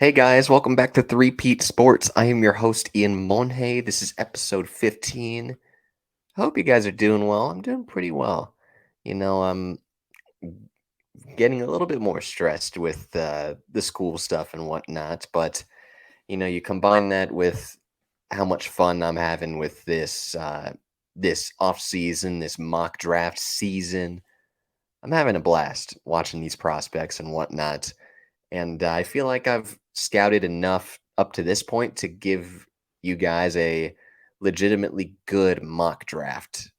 Hey guys, welcome back to Three-Peat Sports. I am your host, Ian Monhay. This is episode 15. I hope you guys are doing well. I'm doing pretty well. I'm getting a little bit more stressed with the school stuff and whatnot, but you combine that with how much fun I'm having with this off season, this mock draft season. I'm having a blast watching these prospects and whatnot. And I feel like I've scouted enough up to this point to give you guys a legitimately good mock draft.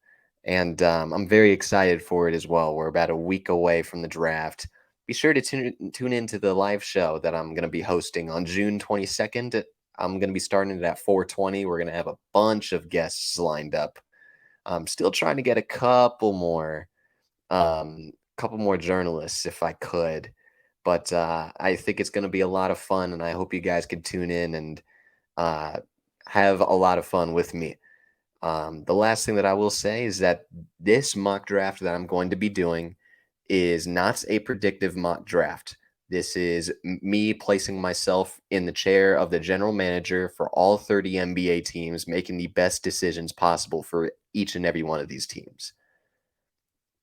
And I'm very excited for it as well. We're about a week away from the draft. Be sure to tune into the live show that I'm going to be hosting on June 22nd. I'm going to be starting it at 4:20. We're going to have a bunch of guests lined up. I'm still trying to get a couple more journalists if I could. But I think it's going to be a lot of fun, and I hope you guys can tune in and uh, have a lot of fun with me. The last thing that I will say is that this mock draft that I'm going to be doing is not a predictive mock draft. This is me placing myself in the chair of the general manager for all 30 NBA teams, making the best decisions possible for each and every one of these teams.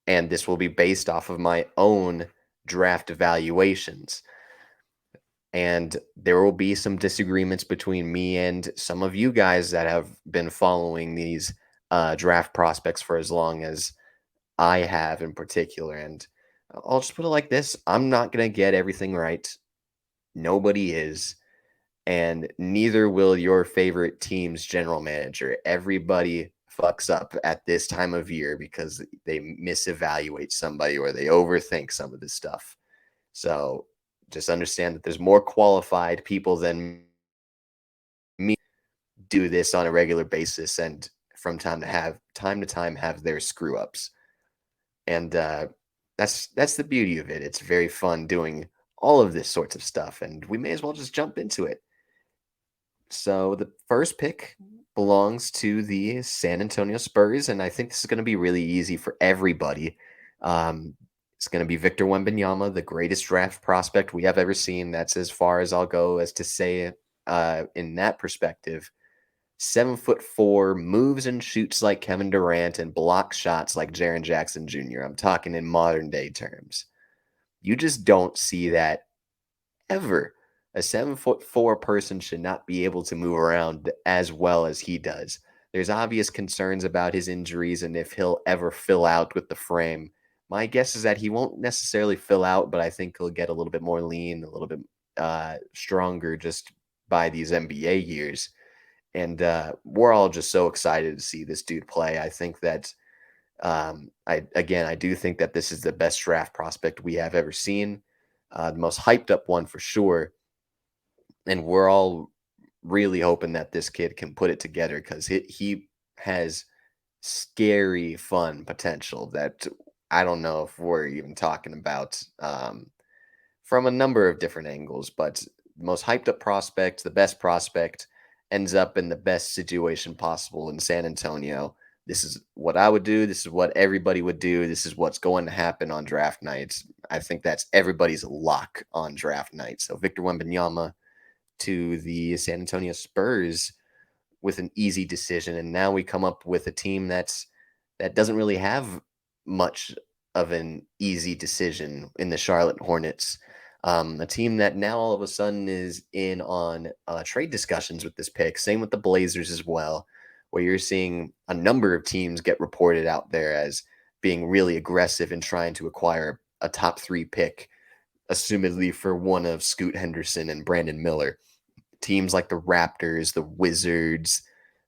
And this will be based off of my own draft evaluations. And there will be some disagreements between me and some of you guys that have been following these draft prospects for as long as I have in particular. And I'll just put it like this: I'm not going to get everything right. Nobody is. And neither will your favorite team's general manager. Everybody fucks up at this time of year because they misevaluate somebody or they overthink some of this stuff. So just understand that there's more qualified people than me do this on a regular basis and from time to time have their screw ups. And that's the beauty of it. It's very fun doing all of this sorts of stuff, and we may as well just jump into it. So the first pick belongs to the San Antonio Spurs, and I think this is going to be really easy for everybody. Um, it's going to be Victor Wembanyama, the greatest draft prospect we have ever seen. That's as far as I'll go as to say it in that perspective. 7'4", moves and shoots like Kevin Durant, and blocks shots like Jaren Jackson Jr. I'm talking in modern day terms. You just don't see that ever. A 7'4" person should not be able to move around as well as he does. There's obvious concerns about his injuries and if he'll ever fill out with the frame. My guess is that he won't necessarily fill out, but I think he'll get a little bit more lean, a little bit stronger just by these NBA years. And we're all just so excited to see this dude play. I think that I do think that this is the best draft prospect we have ever seen, the most hyped up one for sure. And we're all really hoping that this kid can put it together because he has scary fun potential that I don't know if we're even talking about from a number of different angles. But the most hyped up prospect, the best prospect, ends up in the best situation possible in San Antonio. This is what I would do. This is what everybody would do. This is what's going to happen on draft nights. I think that's everybody's lock on draft night. So Victor Wembanyama to the San Antonio Spurs with an easy decision, and now we come up with a team that doesn't really have much of an easy decision in the Charlotte Hornets. A team that now all of a sudden is in on trade discussions with this pick. Same with the Blazers as well, where you're seeing a number of teams get reported out there as being really aggressive in trying to acquire a top 3 pick, assumedly for one of Scoot Henderson and Brandon Miller. Teams like the Raptors, the Wizards,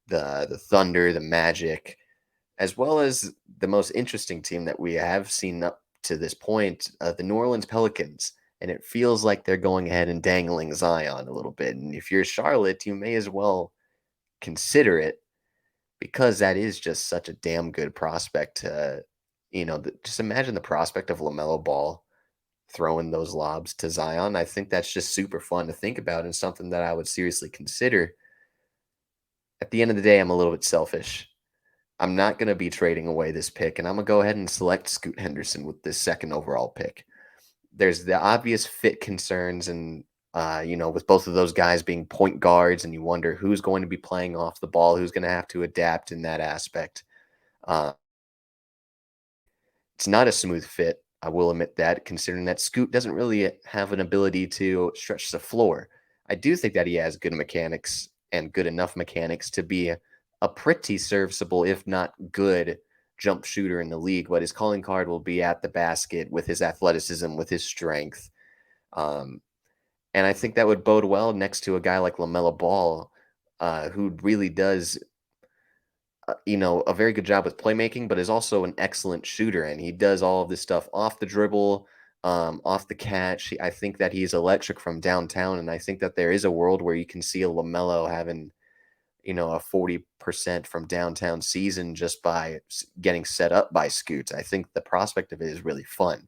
the Thunder, the Magic, as well as the most interesting team that we have seen up to this point, the New Orleans Pelicans. And it feels like they're going ahead and dangling Zion a little bit. And if you're Charlotte, you may as well consider it because that is just such a damn good prospect to, just imagine the prospect of LaMelo Ball throwing those lobs to Zion. I think that's just super fun to think about and something that I would seriously consider. At the end of the day, I'm a little bit selfish. I'm not going to be trading away this pick, and I'm going to go ahead and select Scoot Henderson with this second overall pick. There's the obvious fit concerns and With both of those guys being point guards, and you wonder who's going to be playing off the ball, who's going to have to adapt in that aspect. Uh, it's not a smooth fit, I will admit that, considering that Scoot doesn't really have an ability to stretch the floor. I do think that he has good mechanics and good enough mechanics to be a pretty serviceable, if not good, jump shooter in the league, but his calling card will be at the basket with his athleticism, with his strength. Um, and I think that would bode well next to a guy like LaMelo Ball, who really does a very good job with playmaking, but is also an excellent shooter, and he does all of this stuff off the dribble, off the catch. I think that he's electric from downtown, and I think that there is a world where you can see a Lamelo having, a 40% from downtown season just by getting set up by Scoots. I think the prospect of it is really fun.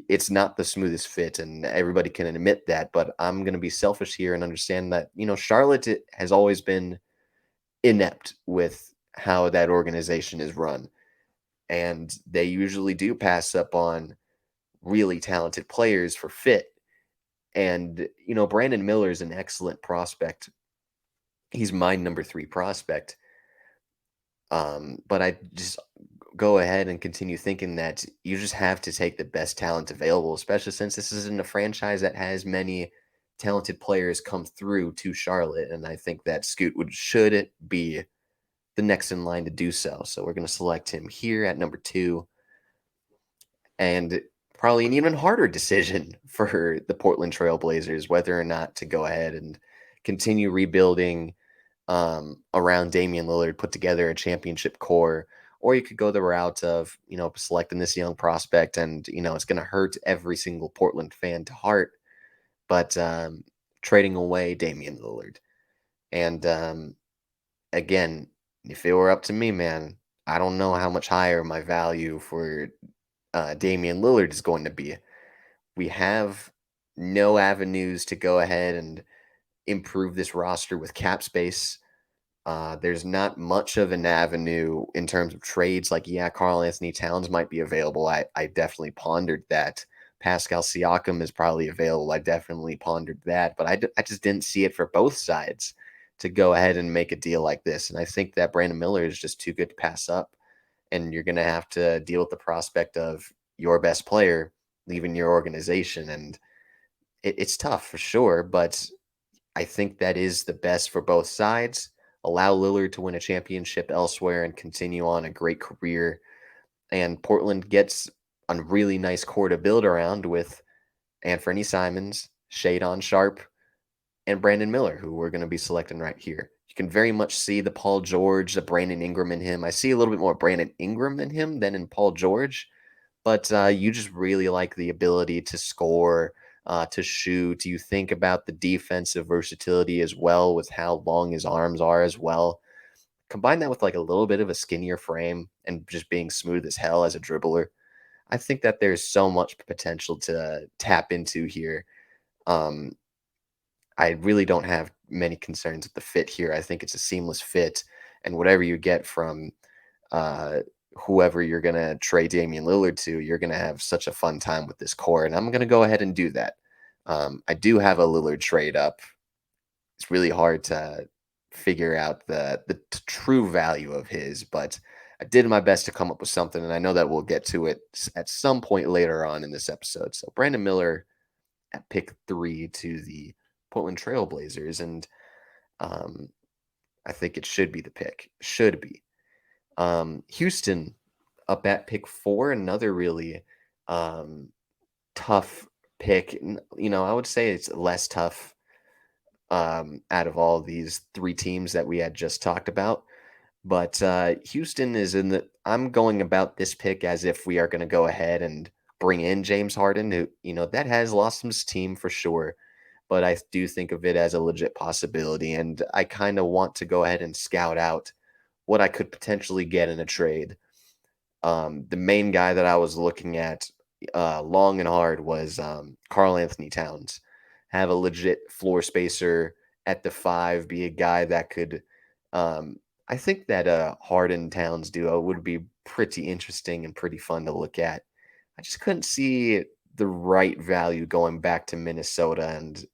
It's not the smoothest fit, and everybody can admit that, but I'm going to be selfish here and understand that, Charlotte has always been inept with how that organization is run. And they usually do pass up on really talented players for fit. And, Brandon Miller is an excellent prospect. He's my number three prospect. But I just go ahead and continue thinking that you just have to take the best talent available, especially since this isn't a franchise that has many talented players come through to Charlotte. And I think that Scoot should be the next in line to do so. So we're going to select him here at number two. And probably an even harder decision for the Portland Trail Blazers whether or not to go ahead and continue rebuilding around Damian Lillard, put together a championship core, or you could go the route of, selecting this young prospect and, it's going to hurt every single Portland fan to heart, but trading away Damian Lillard. And again, if it were up to me, man, I don't know how much higher my value for Damian Lillard is going to be. We have no avenues to go ahead and improve this roster with cap space. There's not much of an avenue in terms of trades. Like, yeah, Carl Anthony Towns might be available. I definitely pondered that. Pascal Siakam is probably available. I definitely pondered that, but I just didn't see it for both sides to go ahead and make a deal like this. And I think that Brandon Miller is just too good to pass up. And you're going to have to deal with the prospect of your best player leaving your organization. And it's tough for sure, but I think that is the best for both sides. Allow Lillard to win a championship elsewhere and continue on a great career. And Portland gets a really nice core to build around with Anthony Simons, Shadon Sharp, and Brandon Miller, who we're going to be selecting right here. You can very much see the Paul George, the Brandon Ingram in him. I see a little bit more Brandon Ingram in him than in Paul George, but you just really like the ability to score, to shoot. You think about the defensive versatility as well with how long his arms are as well. Combine that with like a little bit of a skinnier frame and just being smooth as hell as a dribbler. I think that there's so much potential to tap into here. Um, I really don't have many concerns with the fit here. I think it's a seamless fit, and whatever you get from uh, whoever you're gonna trade Damian Lillard to, you're gonna have such a fun time with this core, and I'm gonna go ahead and do that. I do have a Lillard trade up. It's really hard to figure out the true value of his, but I did my best to come up with something, and I know that we'll get to it at some point later on in this episode. So Brandon Miller at pick three to the Portland Trail Blazers, and um, I think it should be the pick. Should be. Houston up at pick four, another really um, tough pick. I would say it's less tough out of all these three teams that we had just talked about. But Houston is in the. I'm going about this pick as if we are going to go ahead and bring in James Harden, who, that has lost some steam for sure. But I do think of it as a legit possibility. And I kind of want to go ahead and scout out what I could potentially get in a trade. The main guy that I was looking at long and hard was Carl Anthony Towns. Have a legit floor spacer at the five, be a guy that could. I think that Harden Towns duo would be pretty interesting and pretty fun to look at. I just couldn't see the right value going back to Minnesota, and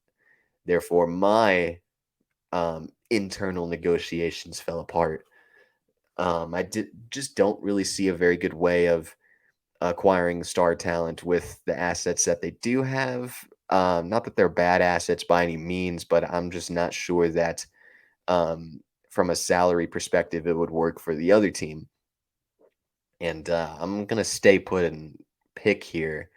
Therefore, my internal negotiations fell apart. Just don't really see a very good way of acquiring star talent with the assets that they do have. Not that they're bad assets by any means, but I'm just not sure that from a salary perspective it would work for the other team. And I'm gonna stay put and pick here.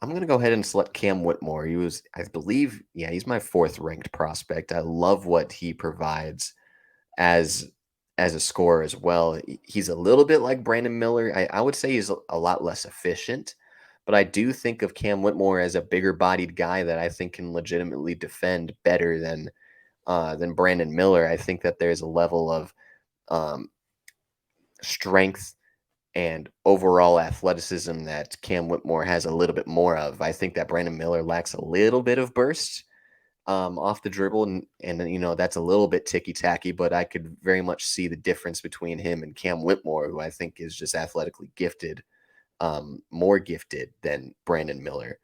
I'm gonna go ahead and select Cam Whitmore. He was, I believe, yeah, he's my fourth ranked prospect. I love what he provides as as a scorer as well. He's a little bit like Brandon Miller. I would say he's a lot less efficient, but I do think of Cam Whitmore as a bigger bodied guy that I think can legitimately defend better than Brandon Miller. I think that there's a level of um, strength and overall athleticism that Cam Whitmore has a little bit more of. I think that Brandon Miller lacks a little bit of burst off the dribble, and then, that's a little bit ticky tacky, but I could very much see the difference between him and Cam Whitmore, who I think is just athletically gifted, more gifted than Brandon Miller.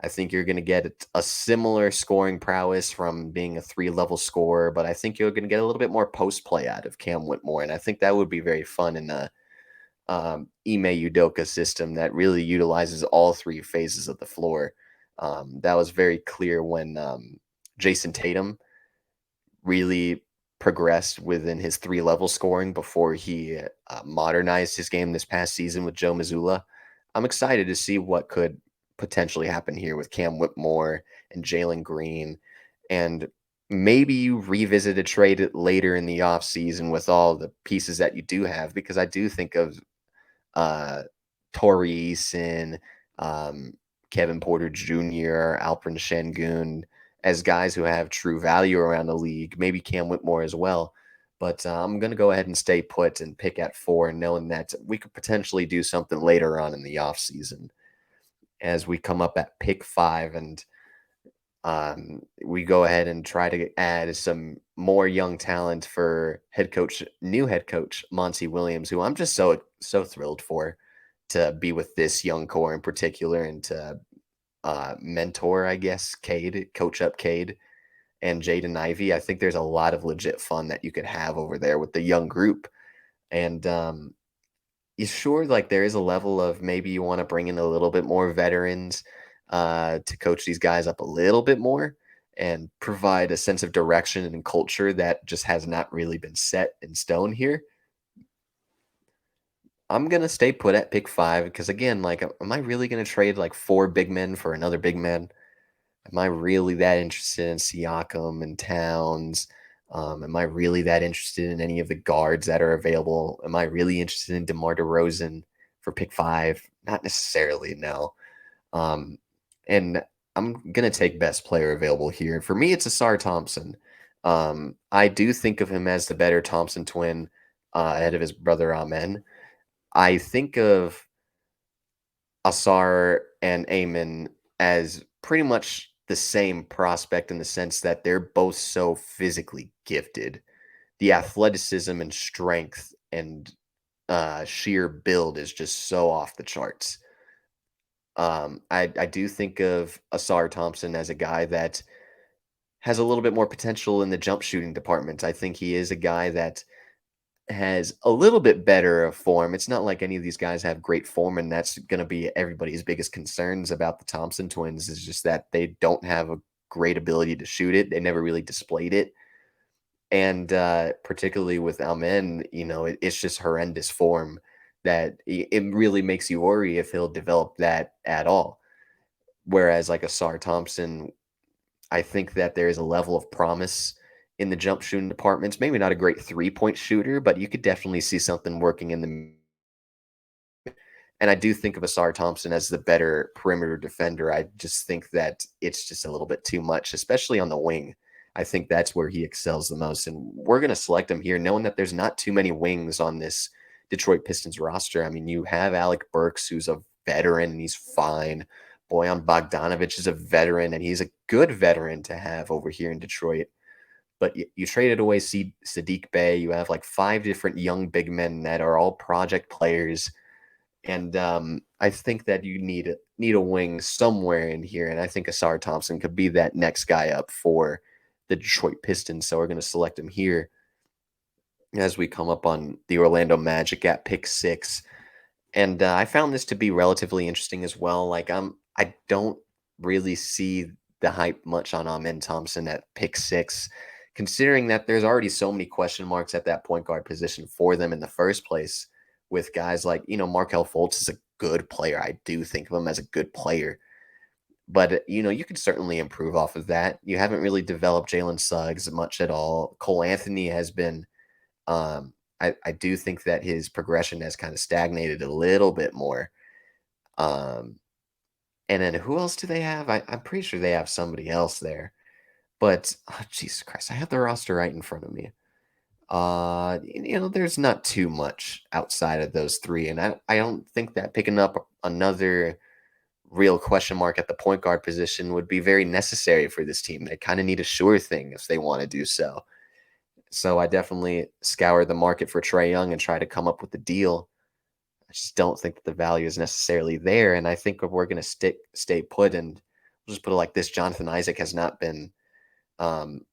I think you're going to get a similar scoring prowess from being a three-level scorer, but I think you're going to get a little bit more post play out of Cam Whitmore, and I think that would be very fun in a Ime Udoka system that really utilizes all three phases of the floor. That was very clear when Jason Tatum really progressed within his three-level scoring before he modernized his game this past season with Joe Mazzulla. I'm excited to see what could potentially happen here with Cam Whitmore and Jalen Green. And maybe you revisit a trade later in the offseason with all the pieces that you do have, because I do think of uh, Tori Eason, um, Kevin Porter Jr., Alperen Şengün as guys who have true value around the league. Maybe Cam Whitmore as well. But I'm going to go ahead and stay put and pick at 4, knowing that we could potentially do something later on in the offseason as we come up at pick 5 and we go ahead and try to add some more young talent for new head coach Monty Williams, who I'm just so thrilled for to be with this young core in particular and to mentor, I guess, coach up Cade and Jaden Ivey. I think there's a lot of legit fun that you could have over there with the young group. And you sure like there is a level of maybe you want to bring in a little bit more veterans to coach these guys up a little bit more and provide a sense of direction and culture that just has not really been set in stone here. I'm gonna stay put at pick 5 because again, like, am I really gonna trade like 4 big men for another big man? Am I really that interested in Siakam and Towns? Am I really that interested in any of the guards that are available? Am I really interested in DeMar DeRozan for pick 5? Not necessarily, no. Um, and I'm gonna take best player available here. For me, it's Asar Thompson. I do think of him as the better Thompson twin ahead of his brother Amen. I think of Asar and Amon as pretty much the same prospect in the sense that they're both so physically gifted. The athleticism and strength and sheer build is just so off the charts. I do think of Asar Thompson as a guy that has a little bit more potential in the jump shooting department. I think he is a guy that has a little bit better of form. It's not like any of these guys have great form, and that's going to be everybody's biggest concerns about the Thompson twins is just that they don't have a great ability to shoot it. They never really displayed it. And particularly with Almen, it's just horrendous form that it really makes you worry if he'll develop that at all. Whereas like Asar Thompson, I think that there is a level of promise in the jump shooting departments. Maybe not a great 3-point shooter, but you could definitely see something working in the. And I do think of Asar Thompson as the better perimeter defender. I just think that it's just a little bit too much, especially on the wing. I think that's where he excels the most. And we're going to select him here, knowing that there's not too many wings on this Detroit Pistons roster. I mean, you have Alec Burks, who's a veteran, and he's fine. Boyan Bogdanovich is a veteran, and he's a good veteran to have over here in Detroit. But you traded away Sadiq Bey. You have like 5 different young big men that are all project players And I think that you need a wing somewhere in here, and I think Asar Thompson could be that next guy up for the Detroit Pistons. So we're going to select him here as we come up on the Orlando Magic at pick 6. And I found this to be relatively interesting as well. Like I don't really see the hype much on Amen Thompson at pick 6, considering that there's already so many question marks at that point guard position for them in the first place. With guys like Markel Fultz is a good player. I do think of him as a good player, but you could certainly improve off of that. You haven't really developed Jalen Suggs much at all. Cole Anthony has been I do think that his progression has kind of stagnated a little bit more. Um, and then who else do they have? I'm pretty sure they have somebody else there. But oh, Jesus Christ, I have the roster right in front of me. There's not too much outside of those three, and I don't think that picking up another real question mark at the point guard position would be very necessary for this team. They kind of need a sure thing if they want to do so. So I definitely scour the market for Trey Young and try to come up with a deal. I just don't think that the value is necessarily there. And I think if we're going to stay put, and we'll just put it like this: Jonathan Isaac has not been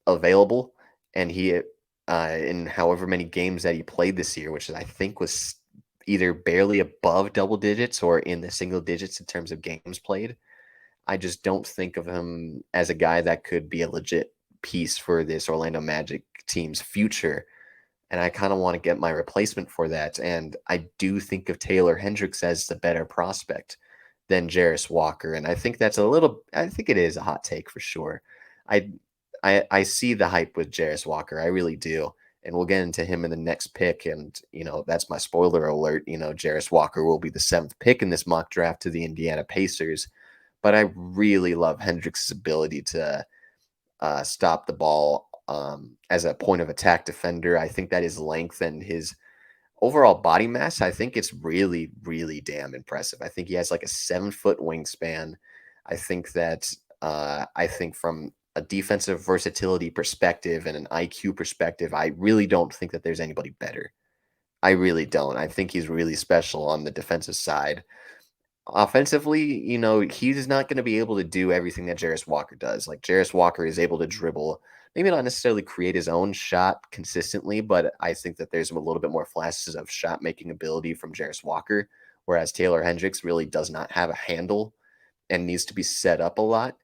available, and he in however many games that he played this year, which I think was either barely above double digits or in the single digits in terms of games played. I just don't think of him as a guy that could be a legit piece for this Orlando Magic team's future. And I kind of want to get my replacement for that. And I do think of Taylor Hendricks as the better prospect than Jarris Walker. And I think it is a hot take for sure. I I see the hype with Jarris Walker. I really do. And we'll get into him in the next pick. And, that's my spoiler alert. Jarris Walker will be the 7th pick in this mock draft to the Indiana Pacers. But I really love Hendricks' ability to stop the ball as a point of attack defender. I think that his length and his overall body mass, I think it's really, really damn impressive. I think he has like a 7-foot wingspan. I think from a defensive versatility perspective and an IQ perspective, I really don't think that there's anybody better. I really don't. I think he's really special on the defensive side. Offensively, he's not going to be able to do everything that Jarris Walker does. Like Jarris Walker is able to dribble, maybe not necessarily create his own shot consistently, but I think that there's a little bit more flashes of shot making ability from Jarris Walker, whereas Taylor Hendricks really does not have a handle and needs to be set up a lot.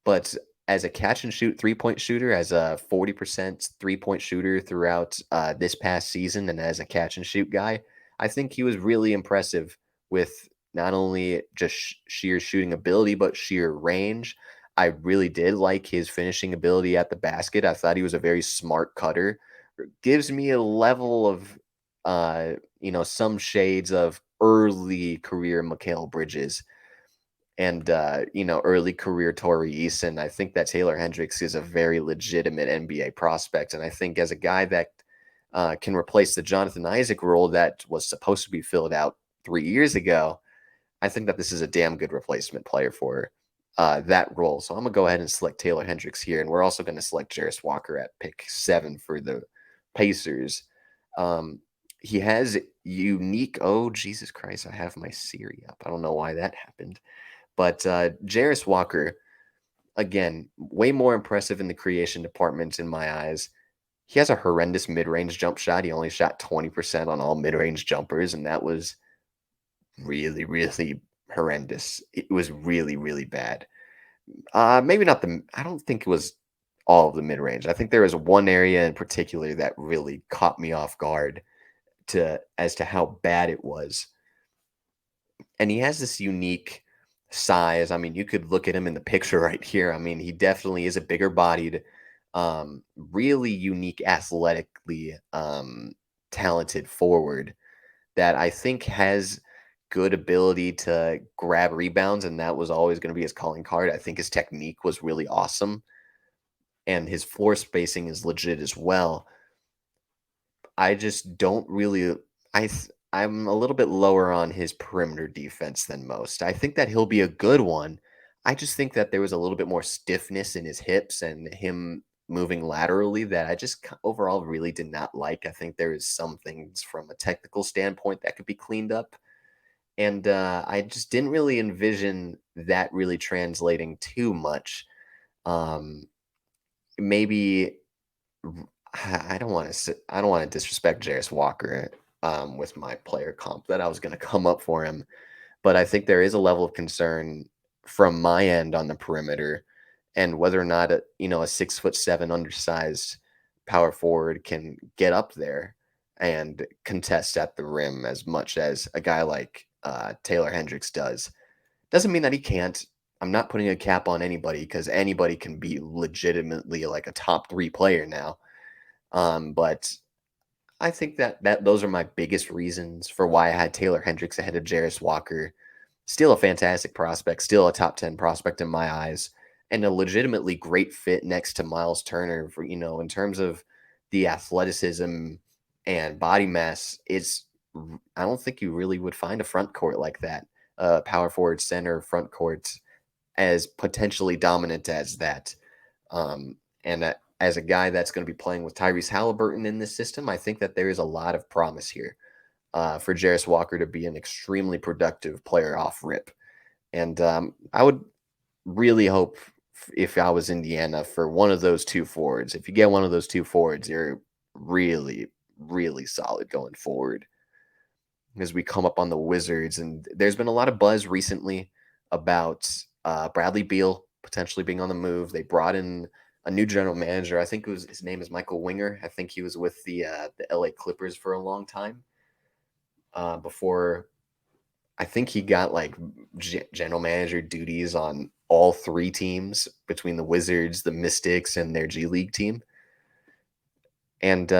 But as a catch and shoot 3-point shooter, as a 40% 3-point shooter throughout this past season, and as a catch and shoot guy, I think he was really impressive with not only just sheer shooting ability, but sheer range. I really did like his finishing ability at the basket. I thought he was a very smart cutter. Gives me a level of, some shades of early career Mikal Bridges and early career Torrey Eason. I think that Taylor Hendricks is a very legitimate NBA prospect, and I think as a guy that can replace the Jonathan Isaac role that was supposed to be filled out 3 years ago, I think that this is a damn good replacement player for that role. So I'm gonna go ahead and select Taylor Hendricks here, and we're also going to select Jarris Walker at pick 7 for the Pacers. Um, he has unique. Oh Jesus Christ! I have my Siri up. I don't know why that happened. But Jarris Walker, again, way more impressive in the creation department in my eyes. He has a horrendous mid-range jump shot. He only shot 20% on all mid-range jumpers, and that was really, really horrendous. It was really, really bad. Maybe not I don't think it was all of the mid-range. I think there was one area in particular that really caught me off guard as to how bad it was. And he has this unique size. I mean, you could look at him in the picture right here. I mean, he definitely is a bigger bodied, really unique, athletically talented forward that I think has good ability to grab rebounds, and that was always going to be his calling card. I think his technique was really awesome, and his floor spacing is legit as well. I just don't really I'm a little bit lower on his perimeter defense than most. I think that he'll be a good one. I just think that there was a little bit more stiffness in his hips and him moving laterally that I just overall really did not like. I think there is some things from a technical standpoint that could be cleaned up. And I just didn't really envision that really translating too much. Um, maybe I don't want to I don't want to disrespect Jarris Walker with my player comp that I was going to come up for him, but I think there is a level of concern from my end on the perimeter, and whether or not a 6'7" undersized power forward can get up there and contest at the rim as much as a guy like Taylor Hendricks does. Doesn't mean that he can't. I'm not putting a cap on anybody because anybody can be legitimately like a top 3 player now. But I think that those are my biggest reasons for why I had Taylor Hendricks ahead of Jarris Walker. Still a fantastic prospect, still a top 10 prospect in my eyes, and a legitimately great fit next to Miles Turner for, in terms of the athleticism and body mass. I don't think you really would find a front court like that. Power forward, center, front court as potentially dominant as that. And as a guy that's going to be playing with Tyrese Halliburton in this system, I think that there is a lot of promise here for Jarris Walker to be an extremely productive player off rip. And I would really hope if I was Indiana for one of those two forwards. If you get one of those two forwards, you're really, really solid going forward. As we come up on the Wizards, and there's been a lot of buzz recently about Bradley Beal potentially being on the move. They brought in a new general manager. I think his name is Michael Winger. I think he was with the LA Clippers for a long time before. I think he got like general manager duties on all 3 teams between the Wizards, the Mystics, and their G League team. And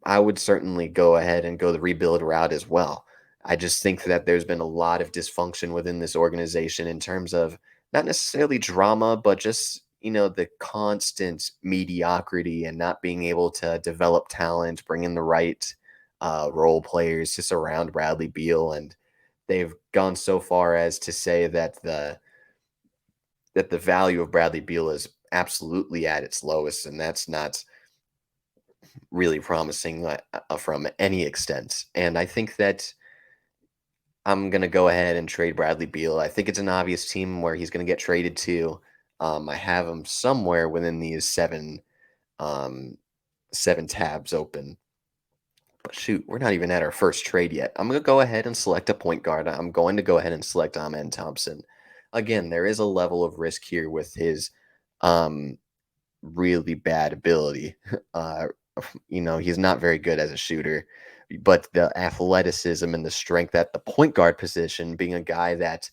I would certainly go ahead and go the rebuild route as well. I just think that there's been a lot of dysfunction within this organization in terms of not necessarily drama, but just, the constant mediocrity and not being able to develop talent, bring in the right role players to surround Bradley Beal. And they've gone so far as to say that the value of Bradley Beal is absolutely at its lowest, and that's not really promising from any extent. And I think that I'm going to go ahead and trade Bradley Beal. I think it's an obvious team where he's going to get traded to. I have him somewhere within these um, 7 tabs open. But shoot, we're not even at our first trade yet. I'm going to go ahead and select a point guard. I'm going to go ahead and select Amen Thompson. Again, there is a level of risk here with his um, really bad ability. Uh, he's not very good as a shooter, but the athleticism and the strength at the point guard position, being a guy that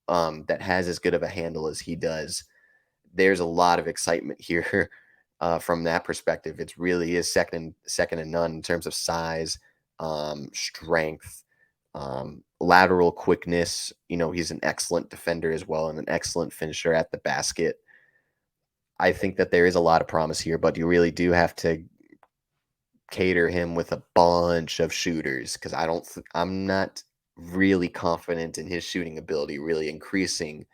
has as good of a handle as he does, there's a lot of excitement here from that perspective. It really is second to none in terms of size, strength, lateral quickness. He's an excellent defender as well and an excellent finisher at the basket. I think that there is a lot of promise here, but you really do have to cater him with a bunch of shooters because I'm not really confident in his shooting ability really increasing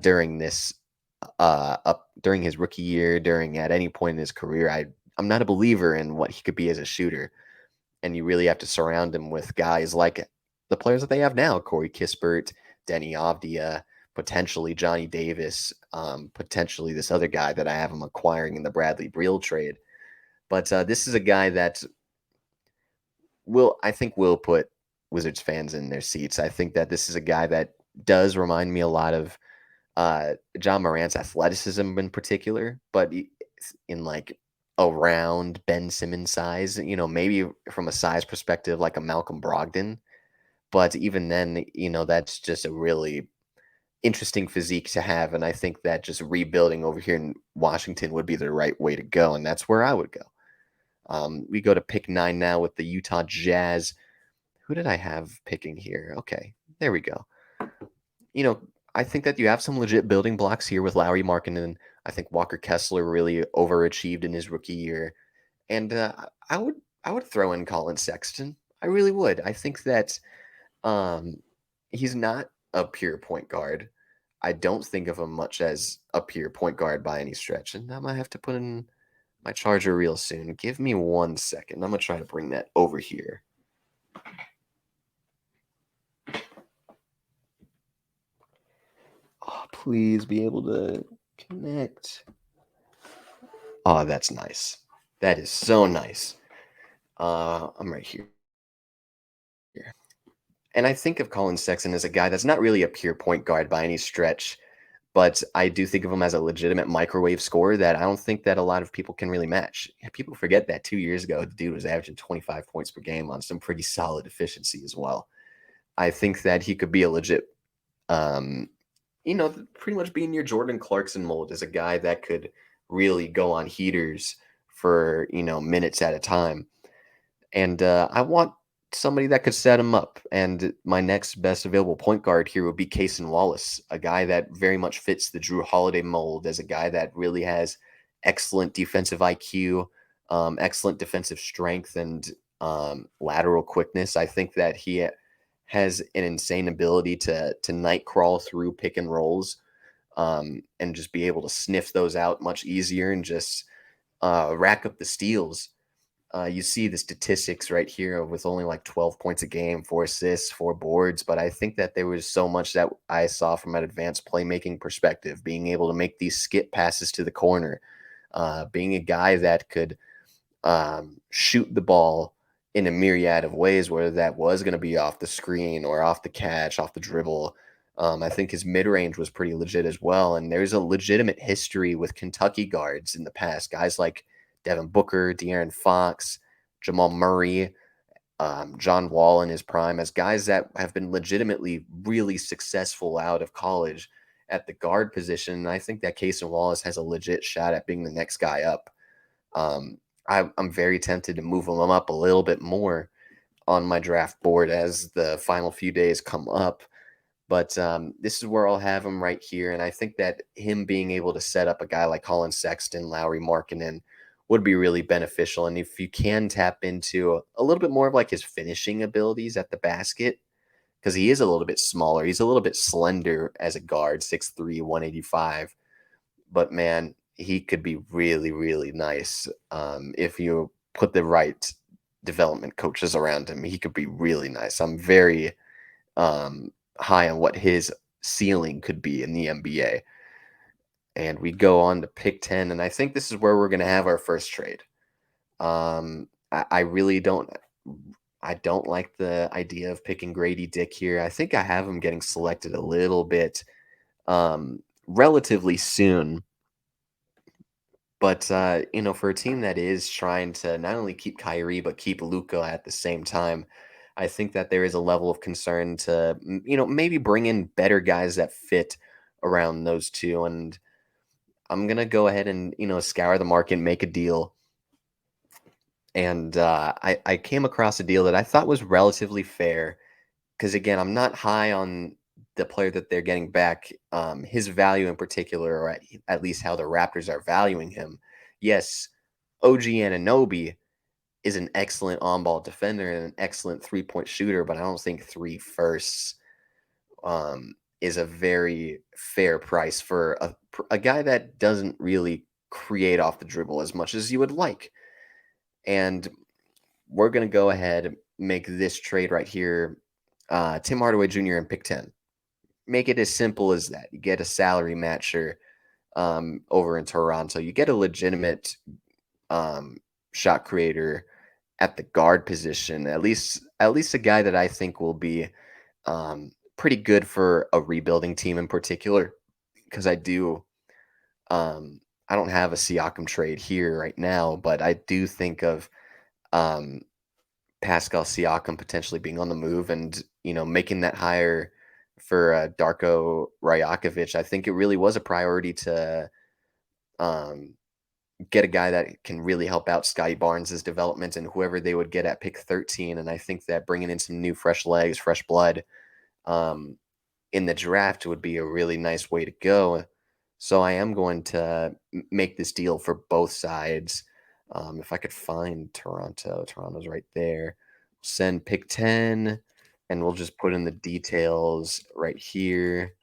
during this up during his rookie year, during at any point in his career. I'm not a believer in what he could be as a shooter, and you really have to surround him with guys like the players that they have now: Corey Kispert, Denny Avdia, potentially Johnny Davis, potentially this other guy that I have him acquiring in the Bradley Beal trade. But this is a guy that I think will put Wizards fans in their seats. I think that this is a guy that does remind me a lot of John Morant's athleticism in particular, but in like around Ben Simmons size, maybe from a size perspective, like a Malcolm Brogdon. But even then, that's just a really interesting physique to have. And I think that just rebuilding over here in Washington would be the right way to go. And that's where I would go. We go to pick 9 now with the Utah Jazz. Who did I have picking here? Okay, there we go. I think that you have some legit building blocks here with Lowry Markkinen. I think Walker Kessler really overachieved in his rookie year, and I would throw in Colin Sexton. I really would. I think that um, he's not a pure point guard. I don't think of him much as a pure point guard by any stretch, and I might have to put in my charger real soon. Give me 1 second. I'm gonna try to bring that over here. please be able to connect. Oh, that's nice. That is so nice. I'm right here. And I think of Colin Sexton as a guy that's not really a pure point guard by any stretch, but I do think of him as a legitimate microwave scorer that I don't think that a lot of people can really match. Yeah, people forget that 2 years ago, the dude was averaging 25 points per game on some pretty solid efficiency as well. I think that he could be a legit, um, pretty much being your Jordan Clarkson mold as a guy that could really go on heaters for, minutes at a time. And I want somebody that could set him up. And my next best available point guard here would be Cason Wallace, a guy that very much fits the Drew Holiday mold as a guy that really has excellent defensive IQ, excellent defensive strength, and lateral quickness. I think that he has an insane ability to night crawl through pick and rolls, and just be able to sniff those out much easier and just rack up the steals. You see the statistics right here with only like 12 points a game, 4 assists, 4 boards. But I think that there was so much that I saw from an advanced playmaking perspective, being able to make these skip passes to the corner, being a guy that could shoot the ball in a myriad of ways, whether that was going to be off the screen or off the catch, off the dribble. I think his mid range was pretty legit as well. And there's a legitimate history with Kentucky guards in the past, guys like Devin Booker, De'Aaron Fox, Jamal Murray, John Wall in his prime, as guys that have been legitimately really successful out of college at the guard position. And I think that Cason Wallace has a legit shot at being the next guy up. Um, I'm very tempted to move him up a little bit more on my draft board as the final few days come up. But this is where I'll have him right here. And I think that him being able to set up a guy like Colin Sexton, Lowry Markkinen would be really beneficial. And if you can tap into a little bit more of like his finishing abilities at the basket, because he is a little bit smaller, he's a little bit slender as a guard, 6'3", 185. But man, he could be really, really nice if you put the right development coaches around him. He could be really nice. I'm very high on what his ceiling could be in the NBA. And we go on to pick 10, and I think this is where we're going to have our first trade. I really don't like the idea of picking Grady Dick here. I think I have him getting selected a little bit relatively soon. But for a team that is trying to not only keep Kyrie but keep Luca at the same time, I think that there is a level of concern to maybe bring in better guys that fit around those two. And I'm gonna go ahead and scour the market, make a deal. And I came across a deal that I thought was relatively fair because again, I'm not high on the player that they're getting back, his value in particular, or at least how the Raptors are valuing him. Yes, OG Anunoby is an excellent on-ball defender and an excellent three-point shooter, but I don't think 3 firsts is a very fair price for a guy that doesn't really create off the dribble as much as you would like. And we're going to go ahead and make this trade right here. Tim Hardaway Jr. and pick 10. Make it as simple as that. You get a salary matcher over in Toronto. You get a legitimate shot creator at the guard position. At least a guy that I think will be pretty good for a rebuilding team in particular. Because I don't have a Siakam trade here right now, but I do think of um, Pascal Siakam potentially being on the move and making that hire for Darko Rajakovic. I think it really was a priority to um, get a guy that can really help out Scotty Barnes' development and whoever they would get at pick 13. And I think that bringing in some new fresh legs, fresh blood um, in the draft would be a really nice way to go. So I am going to make this deal for both sides. If I could find Toronto's right there. Send pick 10, and we'll just put in the details right here.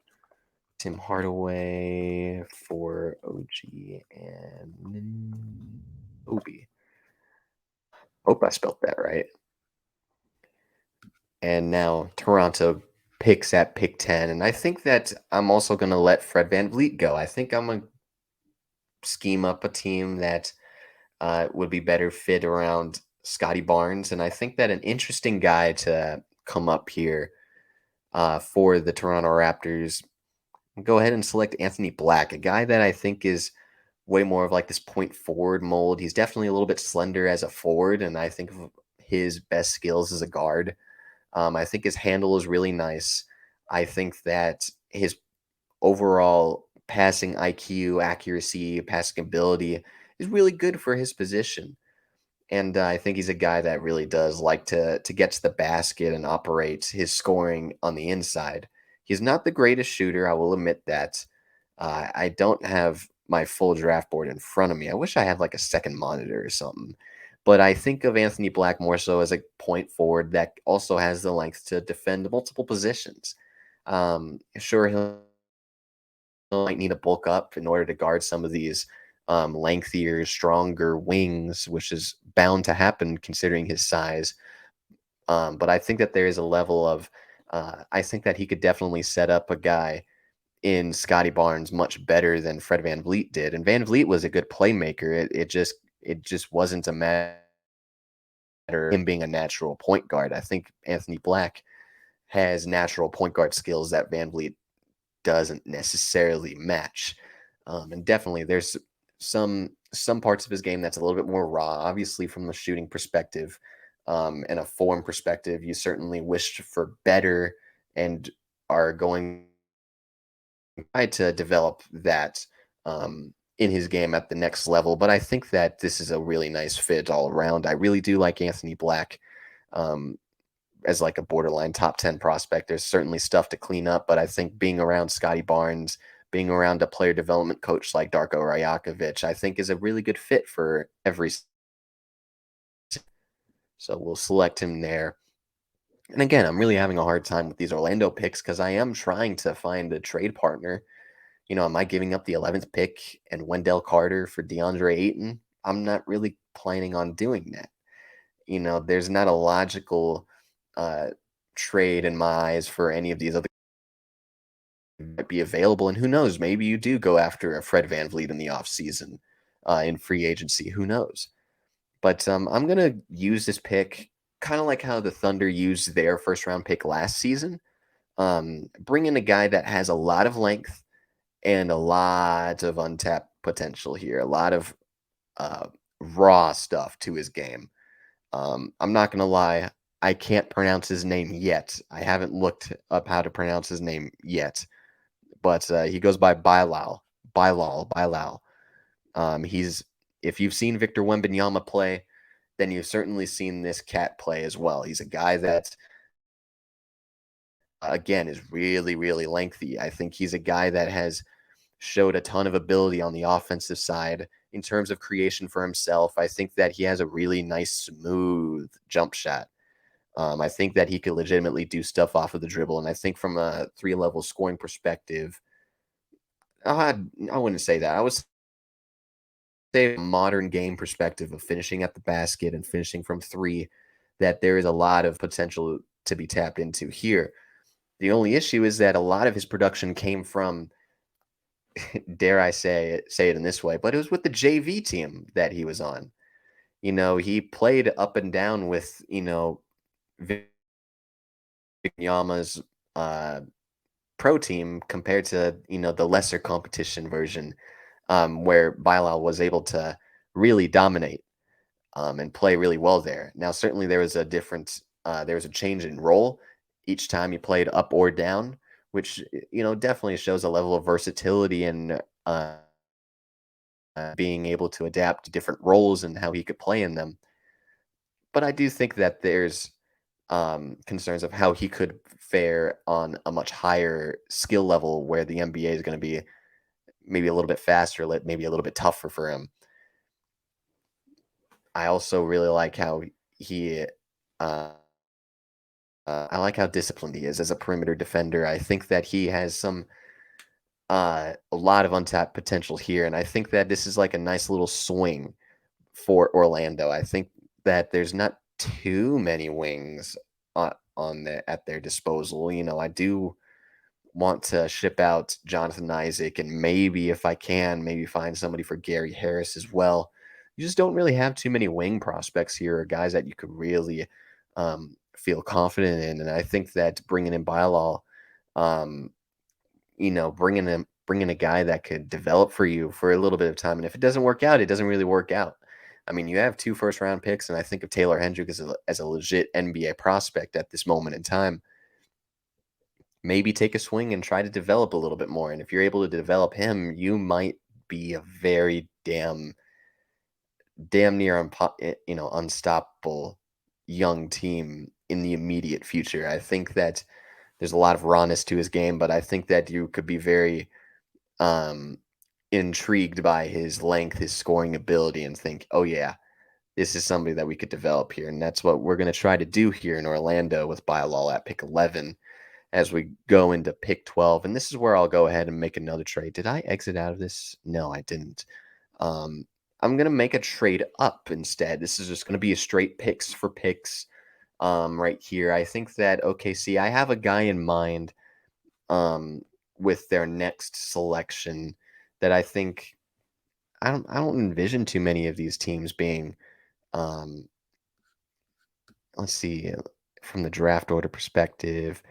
Tim Hardaway for OG and Obi. Hope I spelled that right. And now Toronto picks at pick 10. And I think that I'm also going to let Fred Van Vliet go. I think I'm going to scheme up a team that would be better fit around Scotty Barnes. And I think that an interesting guy to come up here for the Toronto Raptors, go ahead and select Anthony Black, a guy that I think is way more of like this point forward mold. He's definitely a little bit slender as a forward, and I think of his best skills as a guard. I think his handle is really nice. I think that his overall passing IQ, accuracy, passing ability is really good for his position. And I think he's a guy that really does like to get to the basket and operates his scoring on the inside. He's not the greatest shooter, I will admit that. I don't have my full draft board in front of me. I wish I had like a second monitor or something. But I think of Anthony Black more so as a point forward that also has the length to defend multiple positions. Sure, he'll might need to bulk up in order to guard some of these lengthier, stronger wings, which is bound to happen considering his size. But I think that there is a level of, I think that he could definitely set up a guy in Scotty Barnes much better than Fred Van Vliet did. And Van Vliet was a good playmaker. It just wasn't a matter of him being a natural point guard. I think Anthony Black has natural point guard skills that Van Vliet doesn't necessarily match. And definitely there's some parts of his game that's a little bit more raw. Obviously, from a shooting perspective, and a form perspective, you certainly wished for better and are going to try to develop that in his game at the next level. But I think that this is a really nice fit all around. I really do like Anthony Black. Um, as like a borderline top 10 prospect. There's certainly stuff to clean up, but I think being around Scotty Barnes, being around a player development coach like Darko Rajakovic, I think is a really good fit for every. So we'll select him there. And again, I'm really having a hard time with these Orlando picks because I am trying to find a trade partner. Am I giving up the 11th pick and Wendell Carter for DeAndre Ayton? I'm not really planning on doing that. There's not a logical uh, trade in my eyes for any of these other might be available. And who knows, maybe you do go after a Fred Van Vliet in the offseason in free agency. Who knows? But I'm going to use this pick kind of like how the Thunder used their first round pick last season. Bring in a guy that has a lot of length and a lot of untapped potential here, a lot of uh, raw stuff to his game. I'm not gonna lie, I can't pronounce his name yet. I haven't looked up how to pronounce his name yet, but he goes by Bilal. He's if you've seen Victor Wembanyama play, then you've certainly seen this cat play as well. He's a guy that, again, is really, really lengthy. I think he's a guy that has showed a ton of ability on the offensive side in terms of creation for himself. I think that he has a really nice, smooth jump shot. I think that he could legitimately do stuff off of the dribble. And I think from a three-level scoring perspective, I wouldn't say that. I would say a modern game perspective of finishing at the basket and finishing from three, that there is a lot of potential to be tapped into here. The only issue is that a lot of his production came from, dare I say it in this way, but it was with the JV team that he was on. He played up and down with, Yama's pro team compared to, the lesser competition version, where Bilal was able to really dominate and play really well there. Now, certainly there was a change in role each time he played up or down, which, definitely shows a level of versatility and being able to adapt to different roles and how he could play in them. But I do think that there's concerns of how he could fare on a much higher skill level where the NBA is going to be maybe a little bit faster, maybe a little bit tougher for him. I also really like how he, uh, I like how disciplined he is as a perimeter defender. I think that he has a lot of untapped potential here, and I think that this is like a nice little swing for Orlando. I think that there's not too many wings on at their disposal. I do want to ship out Jonathan Isaac, and maybe if I can, maybe find somebody for Gary Harris as well. You just don't really have too many wing prospects here, or guys that you could really feel confident in. And I think that bringing in Bilal, um, bringing a guy that could develop for you for a little bit of time, and if it doesn't work out, it doesn't really work out. I mean, you have 2 first round picks, and I think of Taylor Hendrick as a legit NBA prospect at this moment in time. Maybe take a swing and try to develop a little bit more. And if you're able to develop him, you might be a very damn near unstoppable young team in the immediate future. I think that there's a lot of rawness to his game, but I think that you could be very um intrigued by his length, his scoring ability, and think, oh yeah, this is somebody that we could develop here. And that's what we're going to try to do here in Orlando with Bilal at pick 11 as we go into pick 12. And this is where I'll go ahead and make another trade. Did I exit out of this? No, I didn't. Um, I'm going to make a trade up instead. This is just going to be a straight picks for picks right here. I think that OKC, I have a guy in mind um, with their next selection that I think I don't envision too many of these teams being um, let's see, from the draft order perspective,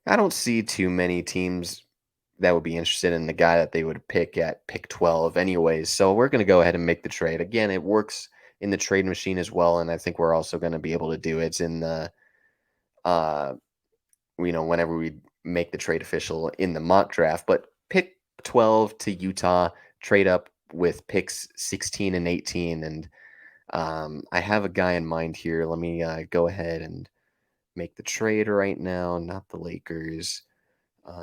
I don't see too many teams that would be interested in the guy that they would pick at pick 12 anyways. So we're going to go ahead and make the trade. Again, it works in the trade machine as well, and I think we're also going to be able to do it in the uh whenever we make the trade official in the mock draft. But pick 12 to Utah, trade up with picks 16 and 18, and I have a guy in mind here. Let me go ahead and make the trade right now, not the Lakers.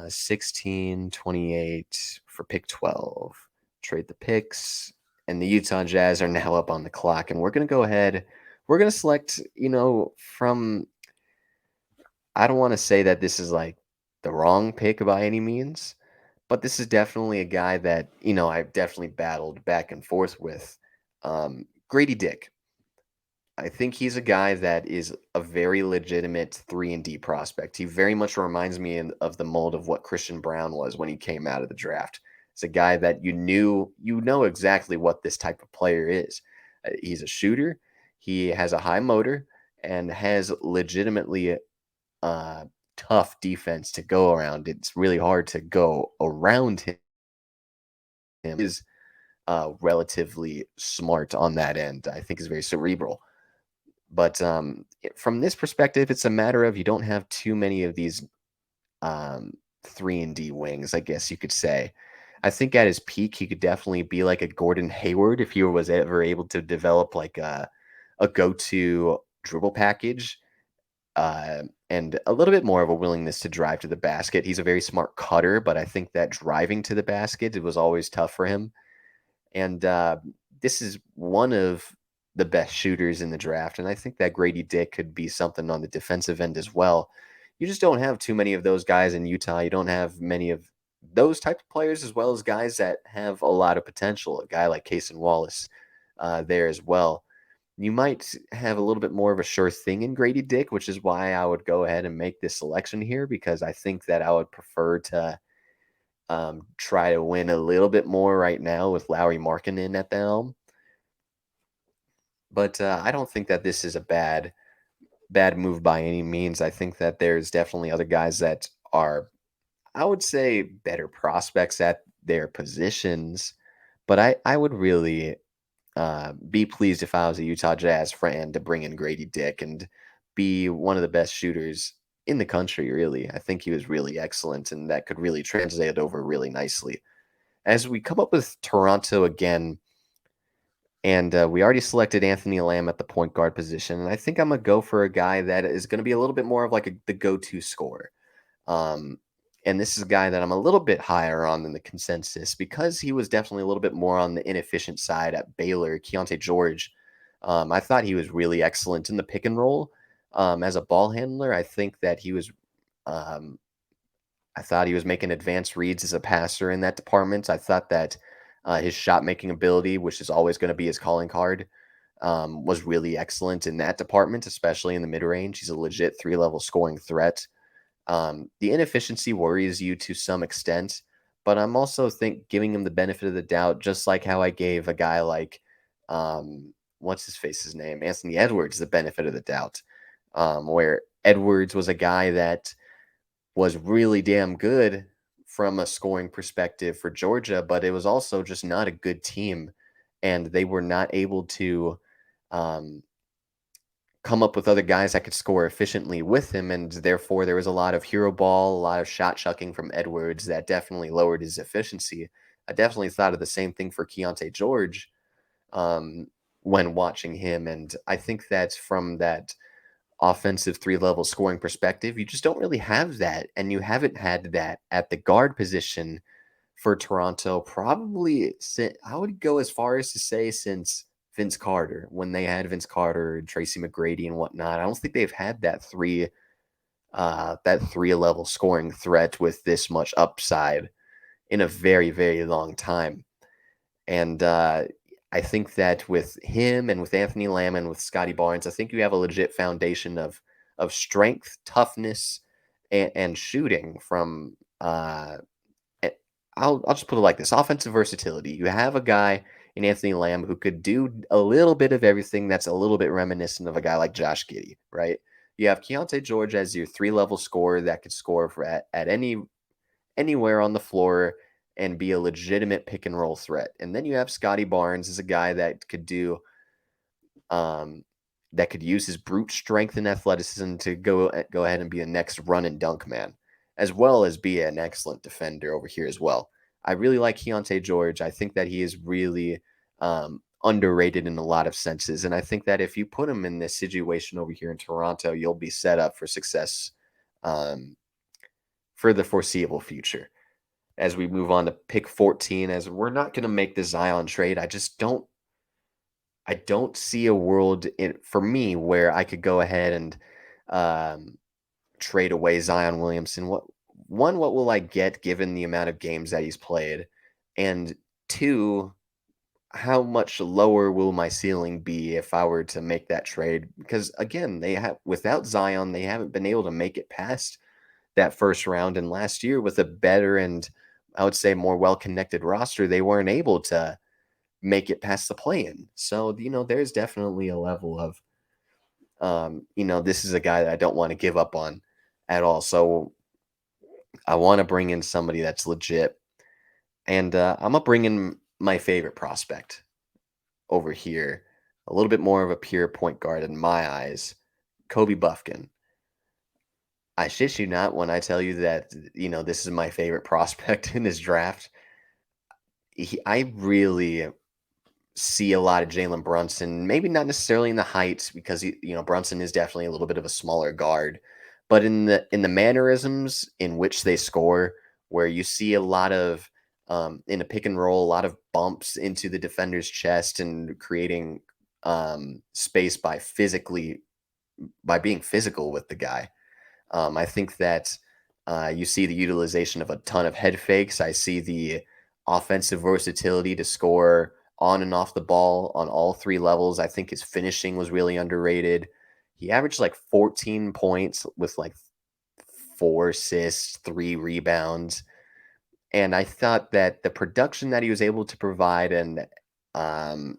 16, 28 for pick 12. Trade the picks, and the Utah Jazz are now up on the clock. And we're going to go ahead. We're going to select, from, I don't want to say that this is like the wrong pick by any means, but this is definitely a guy that, I've definitely battled back and forth with. Grady Dick. I think he's a guy that is a very legitimate 3-and-D prospect. He very much reminds me of the mold of what Christian Brown was when he came out of the draft. It's a guy that you know exactly what this type of player is. He's a shooter, he has a high motor, and has legitimately tough defense to go around. It's really hard to go around him. Is relatively smart on that end. I think is very cerebral. But from this perspective, it's a matter of you don't have too many of these 3-and-D wings, I guess you could say. I think at his peak, he could definitely be like a Gordon Hayward if he was ever able to develop like a go-to dribble package and a little bit more of a willingness to drive to the basket. He's a very smart cutter, but I think that driving to the basket, it was always tough for him. And this is one of the best shooters in the draft. And I think that Grady Dick could be something on the defensive end as well. You just don't have too many of those guys in Utah. You don't have many of those type of players, as well as guys that have a lot of potential. A guy like Cason Wallace there as well. You might have a little bit more of a sure thing in Grady Dick, which is why I would go ahead and make this selection here, because I think that I would prefer to try to win a little bit more right now with Lowry Markkanen at the helm. But I don't think that this is a bad move by any means. I think that there's definitely other guys that are, I would say, better prospects at their positions. But I would really be pleased if I was a Utah Jazz fan to bring in Grady Dick and be one of the best shooters in the country, really. I think he was really excellent, and that could really translate over really nicely. As we come up with Toronto again, and we already selected Anthony Lamb at the point guard position, and I think I'm going to go for a guy that is going to be a little bit more of like the go-to scorer. Um, and this is a guy that I'm a little bit higher on than the consensus because he was definitely a little bit more on the inefficient side at Baylor, Keontae George. I thought he was really excellent in the pick and roll as a ball handler. Um, I thought he was making advanced reads as a passer in that department. I thought that his shot making ability, which is always going to be his calling card, was really excellent in that department, especially in the mid range. He's a legit 3 level scoring threat. The inefficiency worries you to some extent, but I'm also think giving him the benefit of the doubt, just like how I gave a guy like what's his face's name, Anthony Edwards, the benefit of the doubt, where Edwards was a guy that was really damn good from a scoring perspective for Georgia, but it was also just not a good team, and they were not able to um, come up with other guys that could score efficiently with him, and therefore there was a lot of hero ball, a lot of shot chucking from Edwards that definitely lowered his efficiency. I definitely thought of the same thing for Keontae George um, when watching him, and I think that from that offensive 3 level scoring perspective, you just don't really have that, and you haven't had that at the guard position for Toronto, probably I would go as far as to say since Vince Carter, when they had Vince Carter, Tracy McGrady, and whatnot. I don't think they've had that 3 level scoring threat with this much upside in a very, very long time. And I think that with him and with Anthony Lamb and with Scotty Barnes, I think you have a legit foundation of strength, toughness, and shooting from eh, I'll just put it like this: offensive versatility. You have a guy in Anthony Lamb who could do a little bit of everything. That's a little bit reminiscent of a guy like Josh Giddey, right? You have Keontae George as your 3 level scorer that could score at anywhere on the floor and be a legitimate pick and roll threat. And then you have Scotty Barnes as a guy um that could use his brute strength and athleticism to go ahead and be a next run and dunk man, as well as be an excellent defender over here as well. I really like Keontae George. I think that he is really underrated in a lot of senses, and I think that if you put him in this situation over here in Toronto, you'll be set up for success um, for the foreseeable future. As we move on to pick 14, as we're not going to make the Zion trade, I don't see a world for me where I could go ahead and um, trade away Zion Williamson. What will I get given the amount of games that he's played? And two, how much lower will my ceiling be if I were to make that trade? Because again, they have without Zion, they haven't been able to make it past that first round. And last year, with a better and I would say more well connected roster, they weren't able to make it past the play-in. So, there's definitely a level of, this is a guy that I don't want to give up on at all. So I want to bring in somebody that's legit. And I'm going to bring in my favorite prospect over here, a little bit more of a pure point guard in my eyes, Kobe Buffkin. I shit you not when I tell you that, this is my favorite prospect in this draft. I really see a lot of Jalen Brunson, maybe not necessarily in the height because Brunson is definitely a little bit of a smaller guard, but in the mannerisms in which they score, where you see a lot of in a pick and roll, a lot of bumps into the defender's chest and creating space by being physical with the guy. I think that you see the utilization of a ton of head fakes. I see the offensive versatility to score on and off the ball on all 3 levels. I think his finishing was really underrated. He averaged like 14 points with like 4 assists, 3 rebounds. And I thought that the production that he was able to provide um,